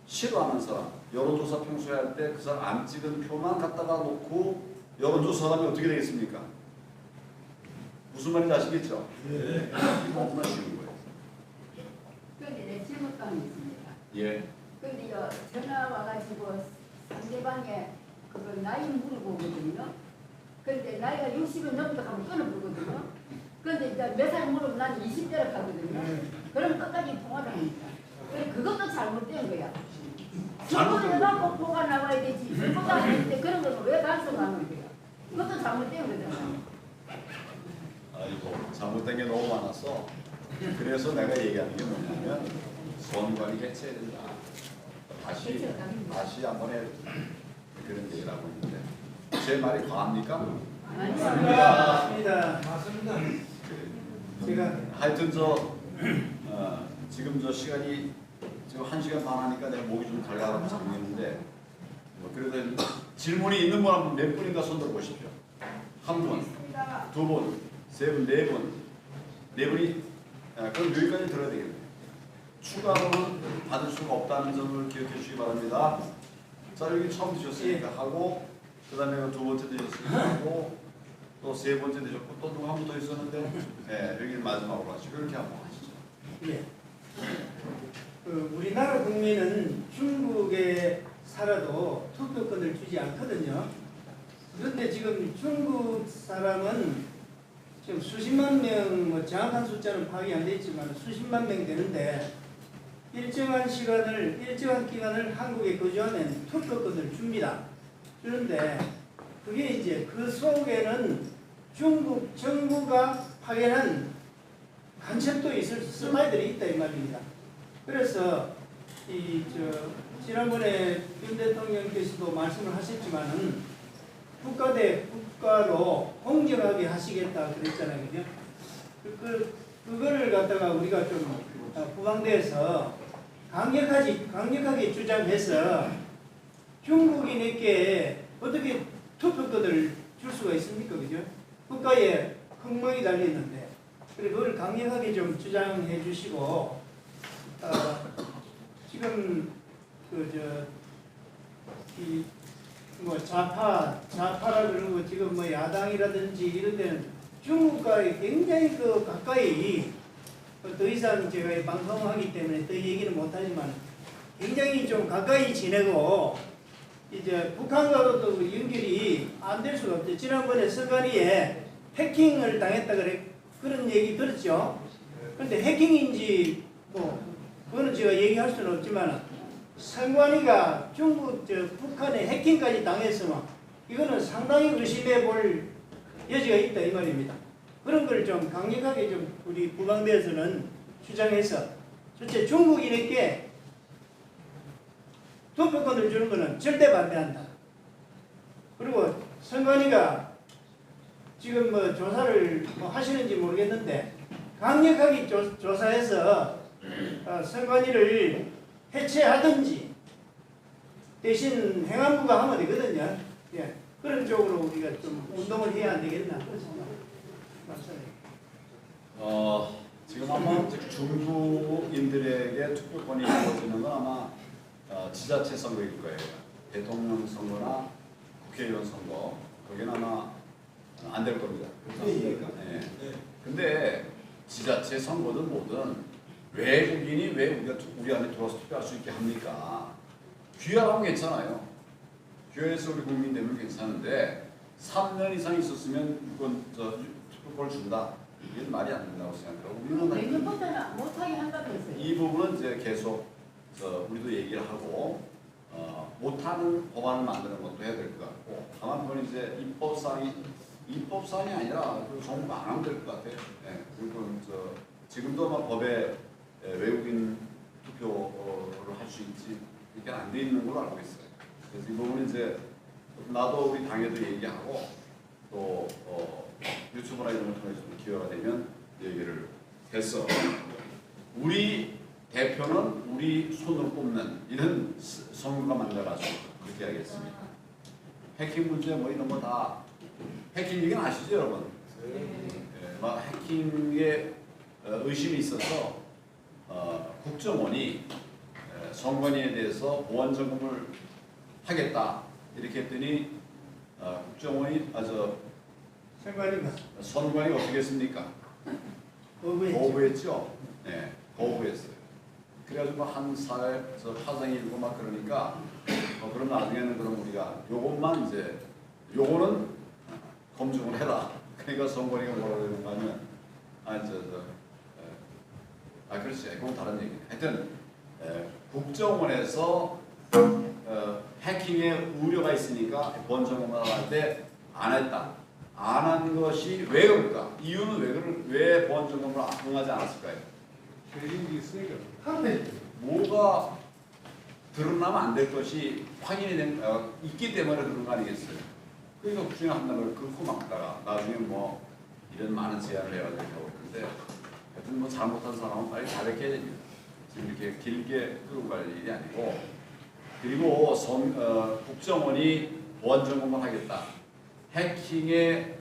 싫어하는 사람 여론조사 평소에 할 때 그 사람 안 찍은 표만 갖다가 놓고 여론조사하면 어떻게 되겠습니까? 무슨 말인지 아시겠죠? 네. 너무나 쉬운 거예요. 그런데 내 질문감이 있습니다. 예. 근데 전화 와가지고 상대방의 그거 나이 물어보거든요. 근데 나이가 60이 넘다 하면 끊어보거든요. 근데 이제 몇 살 물으면 난 20대로 가거든요. 그럼 끝까지 통화를 합니다. 근데 그것도 잘못된 거야. 선거해놓고 표가 나와야 되지. 선거도 안 했는데 그런 거는 왜 달성하는 거야? 그것도 잘못된 거잖아. 아이고 잘못된 게 너무 많았어. 그래서 내가 얘기하는 게 뭐냐면 선관위 해체해야 된다. 다시 한 번에 그런 얘기를 하고 있는데 제 말이 과합니까? 맞습니다. 맞습니다. 제가 하여튼 지금 시간이 지금 1시간 반 하니까 내가 목이 좀 달라고 잡는데 그래도 질문이 있는 분 한 분 몇 분인가 손 들어보십시오. 한 분, 두 분, 세 분, 네 분, 네 분이 그럼 여기까지 들어야 되겠네요. 추가로는 받을 수가 없다는 점을 기억해 주시기 바랍니다. 자 여기 처음 드셨으니까 하고 그 다음에 두 번째 드셨으니까 하고 또 세 번째 드셨고 또 누구 한 분 더 있었는데 네, 여기 마지막으로 하시고 이렇게 한번 하시죠. 예. 우리나라 국민은 중국에 살아도 투표권을 주지 않거든요. 그런데 지금 중국 사람은 지금 수십만 명, 정확한 숫자는 파악이 안 돼 있지만 수십만 명 되는데 일정한 기간을 한국에 거주하면 투표권을 줍니다. 그런데 그게 이제 그 속에는 중국 정부가 파견한 간첩도 있을 스파이들이 있다 이 말입니다. 그래서 지난번에 윤 대통령께서도 말씀을 하셨지만은 국가 대 국가로 공정하게 하시겠다 그랬잖아요, 그죠? 그거를 갖다가 우리가 좀 국방대에서 강력하게 주장해서 중국인에게 어떻게 투표권을 줄 수가 있습니까? 그죠? 국가에 흥망이 달려있는데. 그리고 그걸 강력하게 좀 주장해 주시고, 지금, 뭐 좌파라 그러고 지금 뭐 야당이라든지 이런 데는 중국과의 굉장히 가까이, 더 이상 제가 방송하기 때문에 더 얘기는 못하지만 굉장히 좀 가까이 지내고, 이제 북한과도 연결이 안 될 수가 없죠. 지난번에 서간이에 해킹을 당했다 그런 얘기 들었죠. 그런데 해킹인지 뭐 그거는 제가 얘기할 수는 없지만 선관위가 북한의 해킹까지 당했으면 이거는 상당히 의심해 볼 여지가 있다 이 말입니다. 그런 걸 좀 강력하게 좀 우리 국방부에서는 주장해서 첫째 중국인에게 투표권을 주는 것은 절대 반대한다. 그리고 선관위가 지금 뭐 조사를 뭐 하시는지 모르겠는데 강력하게 조사해서 선관위를 해체하든지 대신 행안부가 하면 되거든요. 예. 그런 쪽으로 우리가 좀 운동을 해야 안 되겠나. 지금 아마 중국인들에게 투표권이 주어지는 건 아마 지자체 선거일 거예요. 대통령 선거나 국회의원 선거 거기는 아마 안 될 겁니다. 네. 근데 지자체 선거든 뭐든 외국인이 왜 우리 안에 들어와서 투표할 수 있게 합니까? 귀화하면 괜찮아요. 귀화해서 우리 국민 되면 괜찮은데 3년 이상 있었으면 이건 투표권을 준다. 이게 말이 안 된다고 생각하고 우리는 못하게 한다면서요. 이 부분은 이제 계속 우리도 얘기를 하고 못하는 법안을 만드는 것도 해야 될 것 같고 다만 그건 이제 입법사항이 아니라 정부 안 하면 될 것 같아요. 네. 그리고 지금도 막 법에 외국인 투표를 할 수 있지 이렇게 안 돼 있는 걸로 알고 있어요. 그래서 이 부분은 이제 나도 우리 당에도 얘기하고 또 유튜브나 이런 걸 통해서 기회가 되면 얘기를 해서 우리 대표는 우리 손으로 뽑는 이런 선거가 만들어가지고 그렇게 하겠습니다. 해킹 문제 뭐 이런 거 다 해킹 얘기는 아시죠 여러분? 막 해킹에 의심이 있어서 국정원이 선관위에 대해서 보안 점검을 하겠다 이렇게 했더니 국정원이 선관위가 어떻게 했습니까? 거부했죠. 네, 거부했어요. 그래가지고 한 사회에서 파장이 일고 막 그러니까 그럼 나중에는 그럼 우리가 요것만 이제 요거는 검증을 해라. 그러니까 선관위가 뭐라고 그러는 거 하면 그렇지. 그건 다른 얘기네. 하여튼 국정원에서 해킹에 우려가 있으니까 보안 점검을 할 때 안 했다. 안 한 것이 왜 그럴까? 이유는 왜 보안 점검을 응하지 않았을까요? 죄인이 있으니까. 뭐가 드러나면 안 될 것이 확인이 있기 때문에 그런 거 아니겠어요? 그러니까 국정원 한다고 긁고 막다가 나중에 뭐 이런 많은 제안을 해가지고 하고 있는데 하여튼 뭐 잘못한 사람은 빨리 자백해야 됩니다. 지금 이렇게 길게 끌고 갈 일이 아니고 그리고 국정원이 보안 점검을 하겠다. 해킹에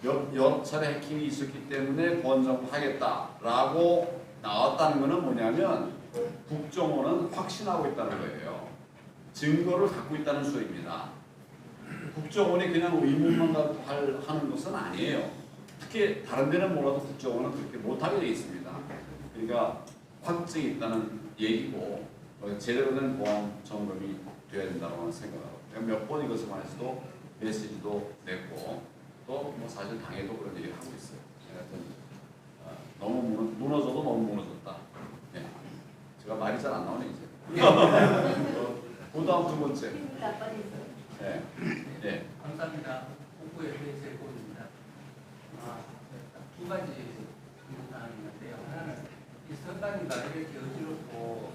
여러 차례 해킹이 있었기 때문에 보안 점검을 하겠다라고 나왔다는 것은 뭐냐면 국정원은 확신하고 있다는 거예요. 증거를 갖고 있다는 소리입니다. 국정원이 그냥 의문만 갖고 하는 것은 아니에요. 특히 다른 데는 몰라도 국정원은 그렇게 못하게 되어 있습니다. 그러니까 확증이 있다는 얘기고 제대로 된 보안 점검이 되어야 된다고 생각하고 몇 번 이것을 말해서도 메시지도 냈고 또 뭐 사실 당에도 그런 얘기를 하고 있어요. 하여튼 너무 무너져도 너무 무너졌다. 네. 제가 말이 잘 안 나오네 이제. 그 다음 두 번째. 네. 네. 감사합니다. 홍보에 대해서 해봅니다. 두 가지 질문이 있는데요. 하나는 이 선관위가 이렇게 어지럽고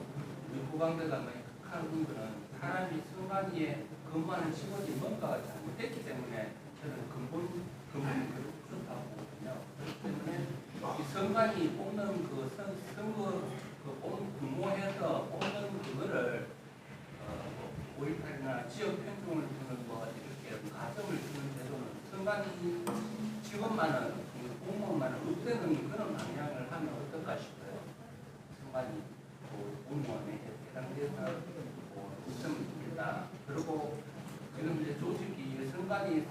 우리 후방대가 많이 극하는 거는 사람이 선관위에 근무하는 직원이 뭔가가 잘못됐기 때문에 저는 근본이 그렇다고 보거든요. 그렇기 때문에 이 선관위 뽑는 선거 근무해서 뽑는 그거를 5.18이나 지역 편중을 주는 뭐 이렇게 가점을 주는 제도는 선관위 직원만은 공무원만은 없애는 그런 방향을 하면 어떨까 싶어요. 선관위 공무원에 해당돼서 웃음을 줍니다. 그리고 지금 이제 조직이 선관위는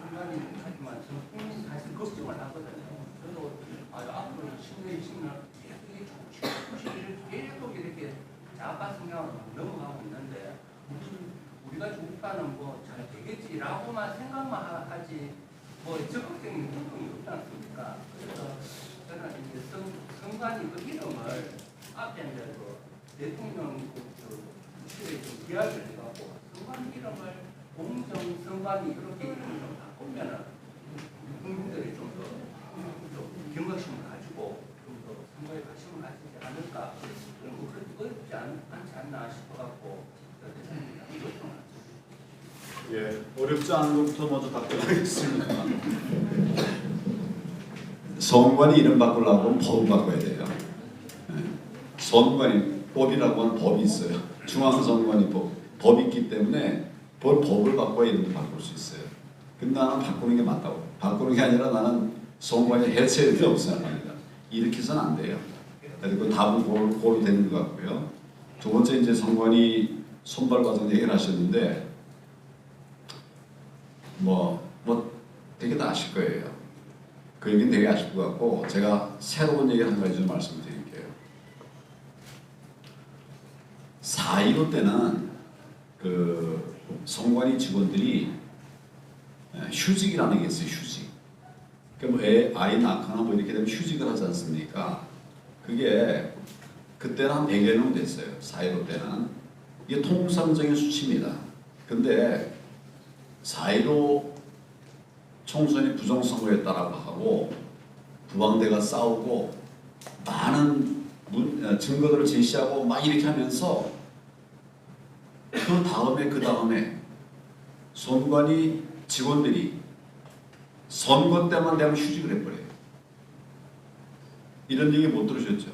하지만 전 국민이 사실 걱정을 하거든요. 저도 앞으로 10년, 20년 계속 이렇게 자가 성향으로 넘어가고 있는데 우리가 주국가는 뭐 잘 되겠지라고만 생각만 하지 뭐 적극적인 행동이 없지 않습니까? 그래서 저는 이제 선관위 그 이름을 앞에 이제 그 대통령 실에 좀 기약을 해갖고 선관위 이름을 공정 선관위 이렇게 이름을 좀 바꾸면은 국민들이 좀 더 경각심을 가지고 좀 더 선거에 관심을 가지지 않을까 뭐 어렵지 않지 않나 싶어갖고 요청을 예, 어렵지 않은 것부터 먼저 답변하겠습니다. 선관위 이름 바꾸려고 하면 법을 바꿔야 돼요. 선관위 법이라고 하는 법이 있어요. 중앙선관위법 법이 있기 때문에 법을 바꿔야 이름도 바꿀 수 있어요. 근데 나는 바꾸는 게 맞다고. 바꾸는 게 아니라 나는 선관위 해체해야 된다고 생각합니다. 이렇게 해서는 안 돼요. 그리고 답은 그걸로 되는 것 같고요. 두 번째 이제 선관위 선발 과정 얘기를 하셨는데 뭐 되게 다 아실 거예요. 그 얘기는 되게 아실 것 같고 제가 새로운 얘기 한 가지 좀 말씀드릴게요. 4.15 때는 그 선관위 직원들이 휴직이라는 게 있어요. 휴직. 그러니까 뭐 아이 낳거나 뭐 이렇게 되면 휴직을 하지 않습니까? 그게 그때는 한 100여 명 됐어요. 4.15 때는. 이게 통상적인 수치입니다. 근데 4.15 총선이 부정선거였다라고 하고 부방대가 싸우고 많은 증거들을 제시하고 막 이렇게 하면서 그 다음에 선관위 직원들이 선거 때만 되면 휴직을 해버려요. 이런 얘기 못 들으셨죠?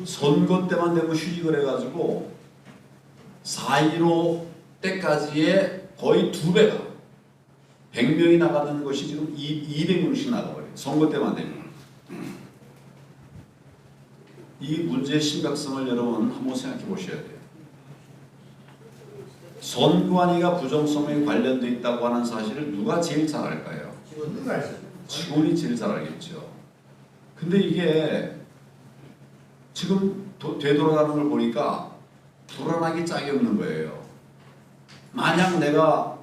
선거 때만 되면 휴직을 해가지고 4.15 때까지의 거의 2배가 100명이 나가는 것이 지금 200명씩 나가버려요. 선거 때만 되면. 이 문제의 심각성을 여러분 한번 생각해 보셔야 돼요. 선관위가 부정선거에 관련되어 있다고 하는 사실을 누가 제일 잘 알까요? 직원이 제일 잘 알겠죠. 근데 이게 지금 되돌아가는 걸 보니까 불안하기 짝이 없는 거예요. 만약 내가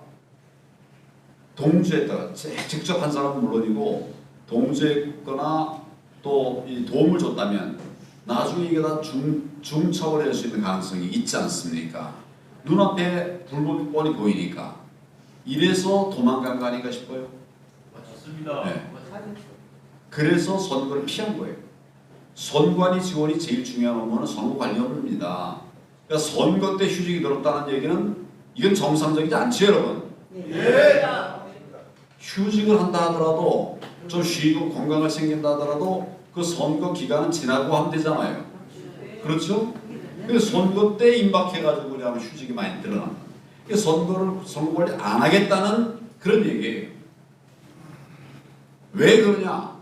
동조했다가 직접 한 사람은 물론이고 동조했거나 또 이 도움을 줬다면 나중에 이게 다 중처벌할 수 있는 가능성이 있지 않습니까? 눈앞에 불법이 뻔히 보이니까 이래서 도망간 거 아닌가 싶어요. 맞습니다. 네. 그래서 선거를 피한 거예요. 선관위 직원이 제일 중요한 업무는 선거 관리 업무입니다. 그러니까 선거 때 휴직이 들었다는 얘기는 이건 정상적이지 않죠, 여러분? 예. 휴직을 한다 하더라도 좀 쉬고 건강을 챙긴다 하더라도 그 선거 기간은 지나고 하면 되잖아요. 그렇죠? 그래서 선거 때 임박해가지고 그냥 휴직이 많이 늘어납니다. 선거 관리 안 하겠다는 그런 얘기예요. 왜 그러냐?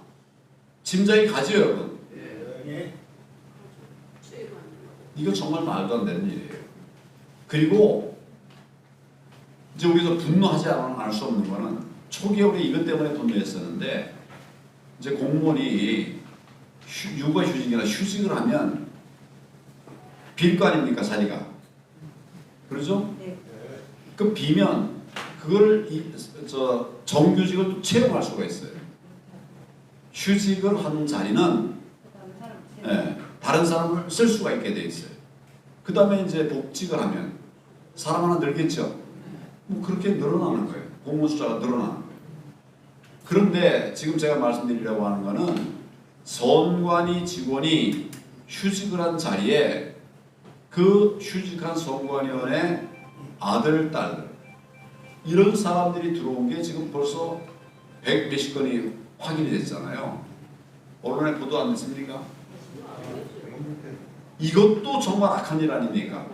짐작이 가죠, 여러분. 이거 정말 말도 안 되는 일이에요. 그리고 이제 우리가 분노하지 않을 수 없는 거는 초기에 우리 이것 때문에 분노했었는데 이제 공무원이 육아휴직이나 휴직을 하면 빌 거 아닙니까, 자리가. 그렇죠? 네. 그 비면 그걸 정규직을 또 채용할 수가 있어요. 휴직을 하는 자리는 다른 사람을 쓸 수가 있게 돼 있어요. 그 다음에 이제 복직을 하면 사람 하나 늘겠죠. 뭐 그렇게 늘어나는 거예요. 공무원 숫자가 늘어나는 거예요. 그런데 지금 제가 말씀드리려고 하는 거는 선관위 직원이 휴직을 한 자리에 그 휴직한 선관위원의 아들, 딸 이런 사람들이 들어온 게 지금 벌써 100몇십 건이 확인이 됐잖아요. 언론에 보도 안 됐습니까? 이것도 정말 악한 일 아닙니까?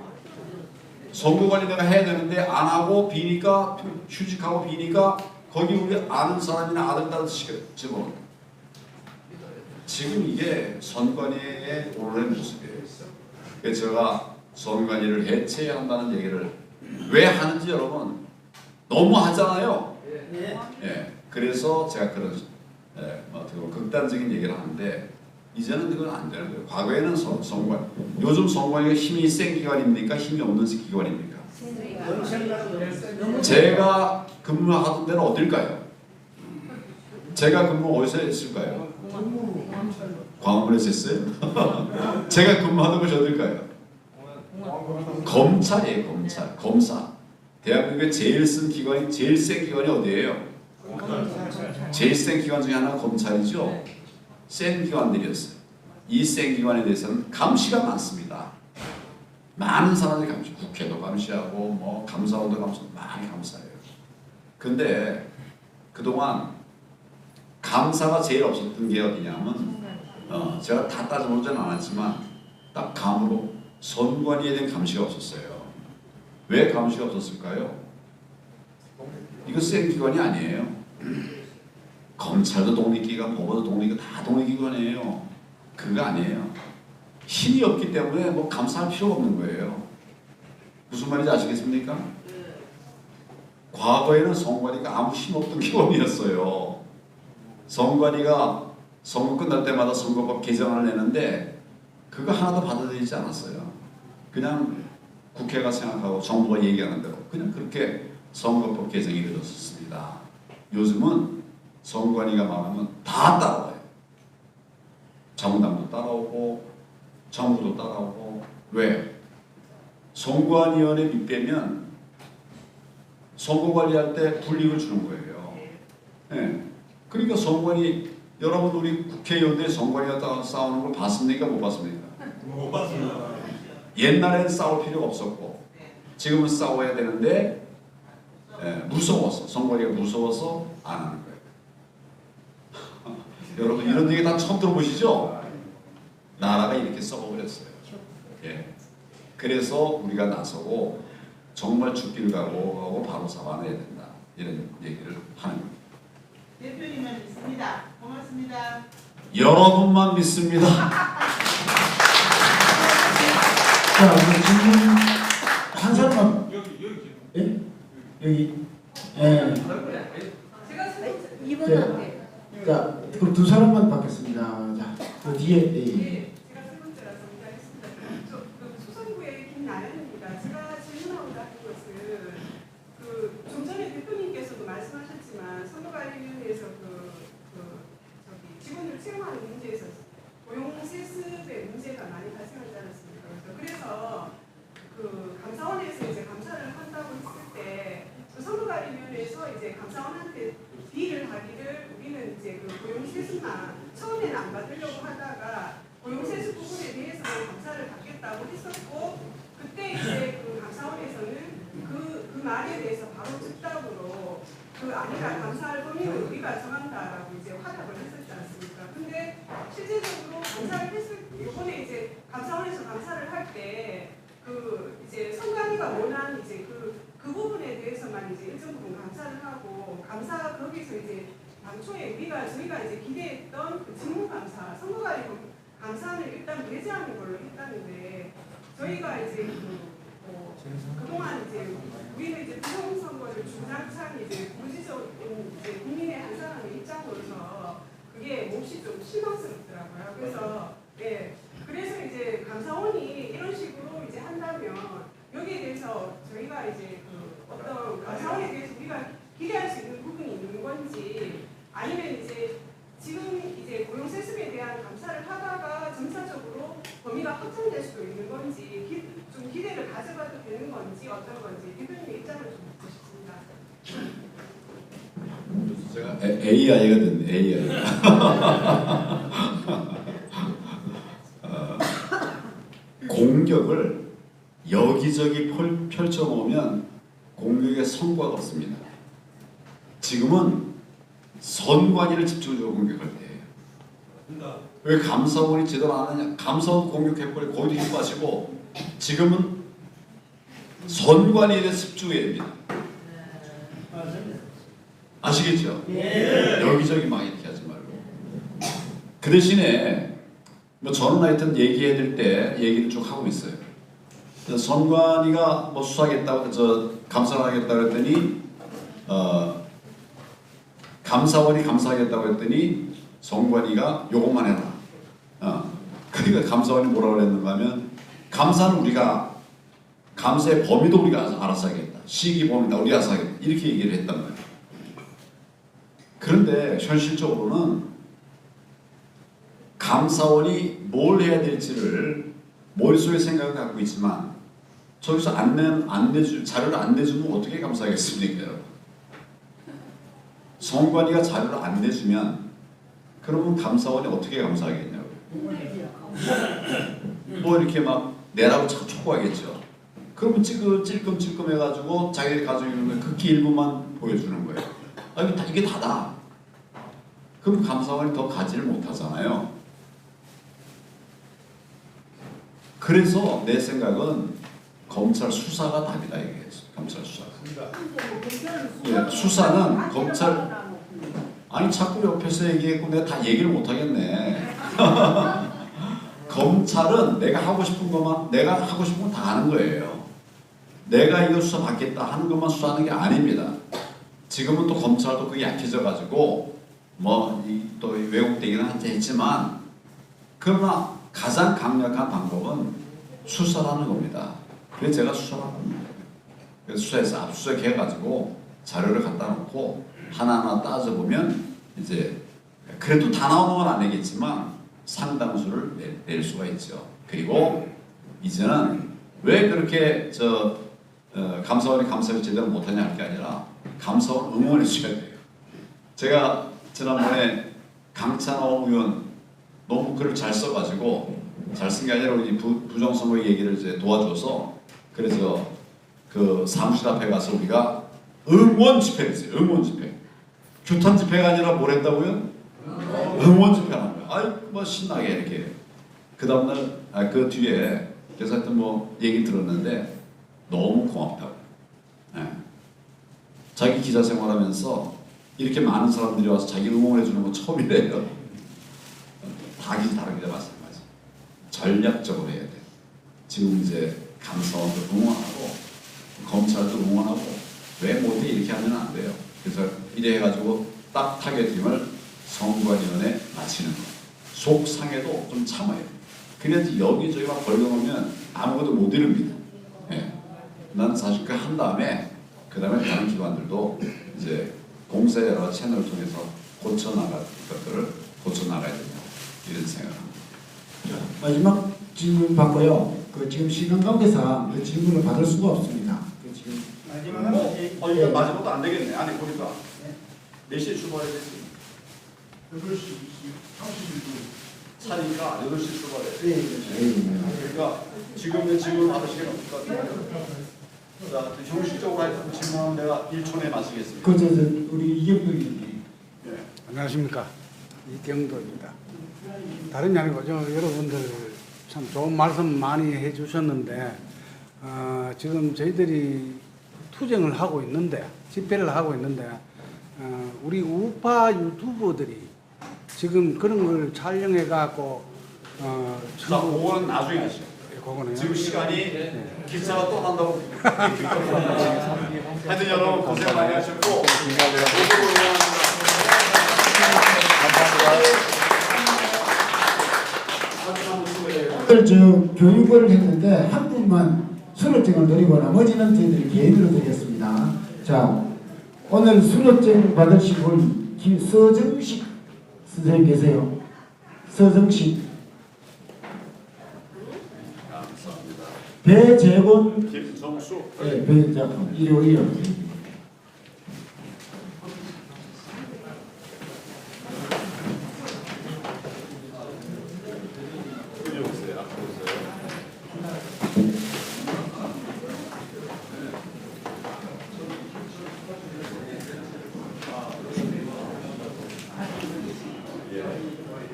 선거관리 내가 해야 되는데 안 하고 비니까 휴직하고 비니까 거기 우리 아는 사람이나 아들 딸 집어넣어. 지금 이게 선관위의 오늘의 모습이에요. 그래서 제가 선관위를 해체해야 한다는 얘기를 왜 하는지 여러분 너무 하잖아요. 예. 예, 그래서 제가 그런 어떻게 보면 극단적인 얘기를 하는데 이제는 그건 안 되는 거예요. 과거에는 선관, 요즘 선관위가 힘이 센 기관입니까? 힘이 없는 기관입니까? 제가 근무하던 데는 어딜까요? 제가 근무 어디서 했을까요? 광화문에서 했어요? 제가 근무하던 곳이 어딜까요? 검찰이에요. 검찰, 검사. 대한민국의 제일 센 기관이 어디예요? 제일 센 기관 중에 하나가 검찰이죠. 센 기관들이었어요. 이 센 기관에 대해서는 감시가 많습니다. 많은 사람들이 감시, 국회도 감시하고 뭐 감사원도 감시하고 많이 감사해요. 근데 그동안 감사가 제일 없었던 게 어디냐면 제가 다 따져보진 않았지만 딱 감으로 선관위에 대한 감시가 없었어요. 왜 감시가 없었을까요? 이거 센 기관이 아니에요. 검찰도 독립기관, 법원도 독립기관, 다 독립기관이에요. 그거 아니에요. 힘이 없기 때문에 뭐 감사할 필요가 없는 거예요. 무슨 말인지 아시겠습니까? 과거에는 선관위가 아무 힘 없던 기관이었어요. 선관위가 선거 끝날 때마다 선거법 개정을 내는데 그거 하나도 받아들이지 않았어요. 그냥 국회가 생각하고 정부가 얘기하는 대로 그냥 그렇게 선거법 개정이 이루어졌습니다. 요즘은 선관위가 말하면 다 따라와요. 정당도 따라오고 정부도 따라오고. 왜? 선관위원회 밑배면 선거 관리할 때 불이익을 주는 거예요. 네. 그러니까 선관위, 여러분 우리 국회의원들이 선관위가 싸우는 걸 봤습니까? 못 봤습니까? 못 봤습니다. 옛날에는 싸울 필요가 없었고 지금은 싸워야 되는데 무서워서, 선관위가 무서워서 안 하는 거예요. 여러분 이런 얘기 다 처음 들어보시죠? 나라가 이렇게 썩어버렸어요. 예. 그래서 우리가 나서고 정말 죽기를 각오하고 바로 잡아내야 된다. 이런 얘기를 하는 겁니다. 대표님만 믿습니다. 고맙습니다. 여러분만 믿습니다. 자, 질문 한 사람만. 예? 여기. 예. 이분한테. 자, 그럼 두 사람만 받겠습니다. 자, 그 뒤에. 예. 제가 세 번째라서 하겠습니다. 수성구의 김나연입니다. 제가 질문하고 싶은 것은 좀 전에 대표님께서도 말씀하셨지만 선거관리위원회에서 직원을 채용하는 문제에서 고용 세습의 문제가 많이 발생하지 않았습니까? 그래서 감사원에서 이제 감사를 한다고 했을 때 선거관리위원회에서 이제 감사원한테 딜을 하기를 우리는 이제 고용 세습만 처음에는 안 받으려고 하다가 고용 세습 부분에 대해서는 감사를 받겠다고 했었고 그때 이제 감사원에서는 그 말에 대해서 바로 즉답으로 아니라 감사할 범위는 우리가 정한다라고 이제 화답을 했었지 않습니까? 근데 실제적으로 감사를 했을 이번에 이제 감사원에서 감사를 할 때 이제 선관위가 원하는 이제 그 부분에 대해서만 이제 일정 부분 감사를 하고 감사 거기서 이제 당초에 저희가 이제 기대했던 직무 감사, 선거관리 감사는 일단 배제하는 걸로 했다는데 저희가 이제 그동안 이제 우리는 이제 부정선거를 주장창 이제 무지적인 이제 국민의 한 사람의 입장으로서 그게 몹시 좀 실망스럽더라고요. 그래서 그래서 이제 감사원이 이런 식으로 이제 한다면 여기에 대해서 저희가 이제 어떤 감사원에 대해서 우리가 기대할 수 있는 부분이 있는 건지 아니면 이제 지금 이제 고용 세습에 대한 감사를 하다가 점차적으로 범위가 확장될 수도 있는 건지 좀 기대를 가져봐도 되는 건지 어떤 건지 대표님의 입장을 좀 듣고 싶습니다. 제가 AI가 됐네. AI. 공격을 여기저기 펼쳐놓으면 공격의 성과가 없습니다. 지금은 선관위를 집중적으로 공격할 때예요. 왜 감사원이 제대로 안 하냐? 감사원 공격해버리고 거기도 힘 빠지고 지금은 선관위에 대해 집중해야 됩니다. 아시겠죠? 여기저기 막 이렇게 하지 말고. 그 대신에 뭐 저는 하여튼 얘기해야 될 때 얘기를 쭉 하고 있어요. 그래서 선관위가 뭐 수사하겠다고 감사를 하겠다고 했더니 감사원이 감사하겠다고 했더니 선관위가 요것만 해라. 그러니까 감사원이 뭐라고 그랬는가 하면 감사는 우리가 감사의 범위도 우리가 알아서 하겠다. 시기 범위다 우리가 알아서 하겠다. 이렇게 얘기를 했단 말이에요. 그런데 현실적으로는 감사원이 뭘 해야 될지를 머릿속에 생각을 갖고 있지만 저기서 자료를 안 내주면 어떻게 감사하겠습니까? 여러분? 선관위가 자료를 안 내주면 그러면 감사원이 어떻게 감사하겠냐고. 뭐 이렇게 막 내라고 촉구하겠죠. 그러면 찔끔찔끔 해가지고 자기들이 가지고 있는 극히 일부만 보여주는 거예요. 이게 다다. 그럼 감사원이 더 가지를 못하잖아요. 그래서 내 생각은 검찰 수사가 답이다 이게. 검찰 수사가. 예, 수사는 검찰 아니 자꾸 옆에서 얘기했고 내가 다 얘기를 못하겠네. 검찰은 내가 하고 싶은 것만 내가 하고 싶은 건 다 하는 거예요. 내가 이거 수사 받겠다 하는 것만 수사하는 게 아닙니다. 지금은 또 검찰도 그게 약해져 가지고 뭐 또 왜곡되기는 했지만 그러나 가장 강력한 방법은 수사라는 겁니다. 그래서 제가 수사를 하는 거예요. 그래서 수사에서 압수수색 해가지고 자료를 갖다 놓고 하나하나 따져보면 이제 그래도 다 나오는 건 아니겠지만 상당수를 낼 수가 있죠. 그리고 이제는 왜 그렇게 감사원이 감사를 제대로 못하냐 할 게 아니라 감사원 응원해 주셔야 돼요. 제가 지난번에 강찬호 의원 너무 글을 잘 써가지고 잘 쓴 게 아니라 우리 부정선거 얘기를 이제 도와줘서 그래서 그 사무실 앞에 가서 우리가 응원 집회를 했어요. 응원 집회. 규탄 집회가 아니라 뭘 했다고요? 응원 집회를 한 거예요. 아이 뭐 신나게 이렇게. 그 다음날 그 뒤에 그래서 하여튼 뭐 얘기 들었는데 너무 고맙다고. 네. 자기 기자 생활하면서 이렇게 많은 사람들이 와서 자기 응원해 주는 건 처음이래요. 다른 기자 마찬가지. 전략적으로 해야 돼. 지금 이제 감사원도 응원하고 검찰도 응원하고 왜 못해 이렇게 하면 안 돼요. 그래서 이래 해가지고 딱 타겟팅을 선관위원회에 맞추는 거. 속상해도 좀 참아요. 그래야지 여기저기 막 벌려놓으면 아무것도 못 이룹니다. 예. 난 사실 그 한 다음에 그 다음에 다른 기관들도 이제 공사 여러 채널을 통해서 고쳐나갈 것들을 고쳐나가야 된다. 이런 생각합니다. 마지막 질문 받고요. 지금 시간 관계상 그 질문을 받을 수가 없습니다. 지금 이거 마지막도 안 되겠네. 안에 보니까 4시에 출발해야 되지. 8시 30분 차니까 8시 출발해. 그러니까 지금 받으시긴 없을 것 같아요. 자, 형식적으로 하여튼 질문은 내가 1초 내에 마치겠습니다. 우리 이경도 의원님. 네. 안녕하십니까. 이경도입니다. 다른 게 아니고 여러분들 참 좋은 말씀 많이 해주셨는데 지금 저희들이 투쟁을 하고 있는데 집회를 하고 있는데 우리 우파 유튜버들이 지금 그런 걸 촬영해 갖고 자, 그거는 나중에 하시죠. 그거는 지금 시간이 기차가 또 난다고 하여튼 여러분 고생 많이 하셨고 오늘 교육을 했는데 한 분만 수료증을 드리고 나머지는 저희들이 개인으로 드리겠습니다. 자, 오늘 수료증 받으실 분 서정식 선생님 계세요. 서정식. 배재곤. 김성수. 네, 배재곤. 이리 오세요.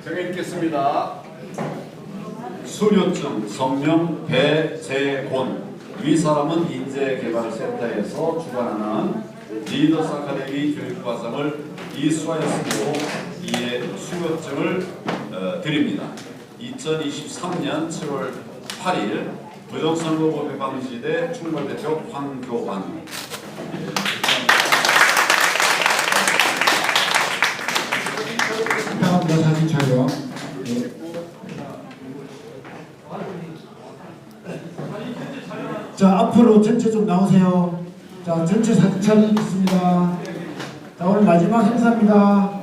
정해 있겠습니다. 수료증 성명 배재곤 위 사람은 인재개발센터에서 주관하는 리더스 아카데미 교육과정을 이수하였으므로 이에 수료증을 드립니다. 2023년 7월 8일 부정선거법에 방지대 충북대표 황교안. 감사합니다. 사진 촬영. 자, 앞으로 전체 좀 나오세요. 자, 전체 사진 촬영 있습니다. 자, 오늘 마지막 행사입니다.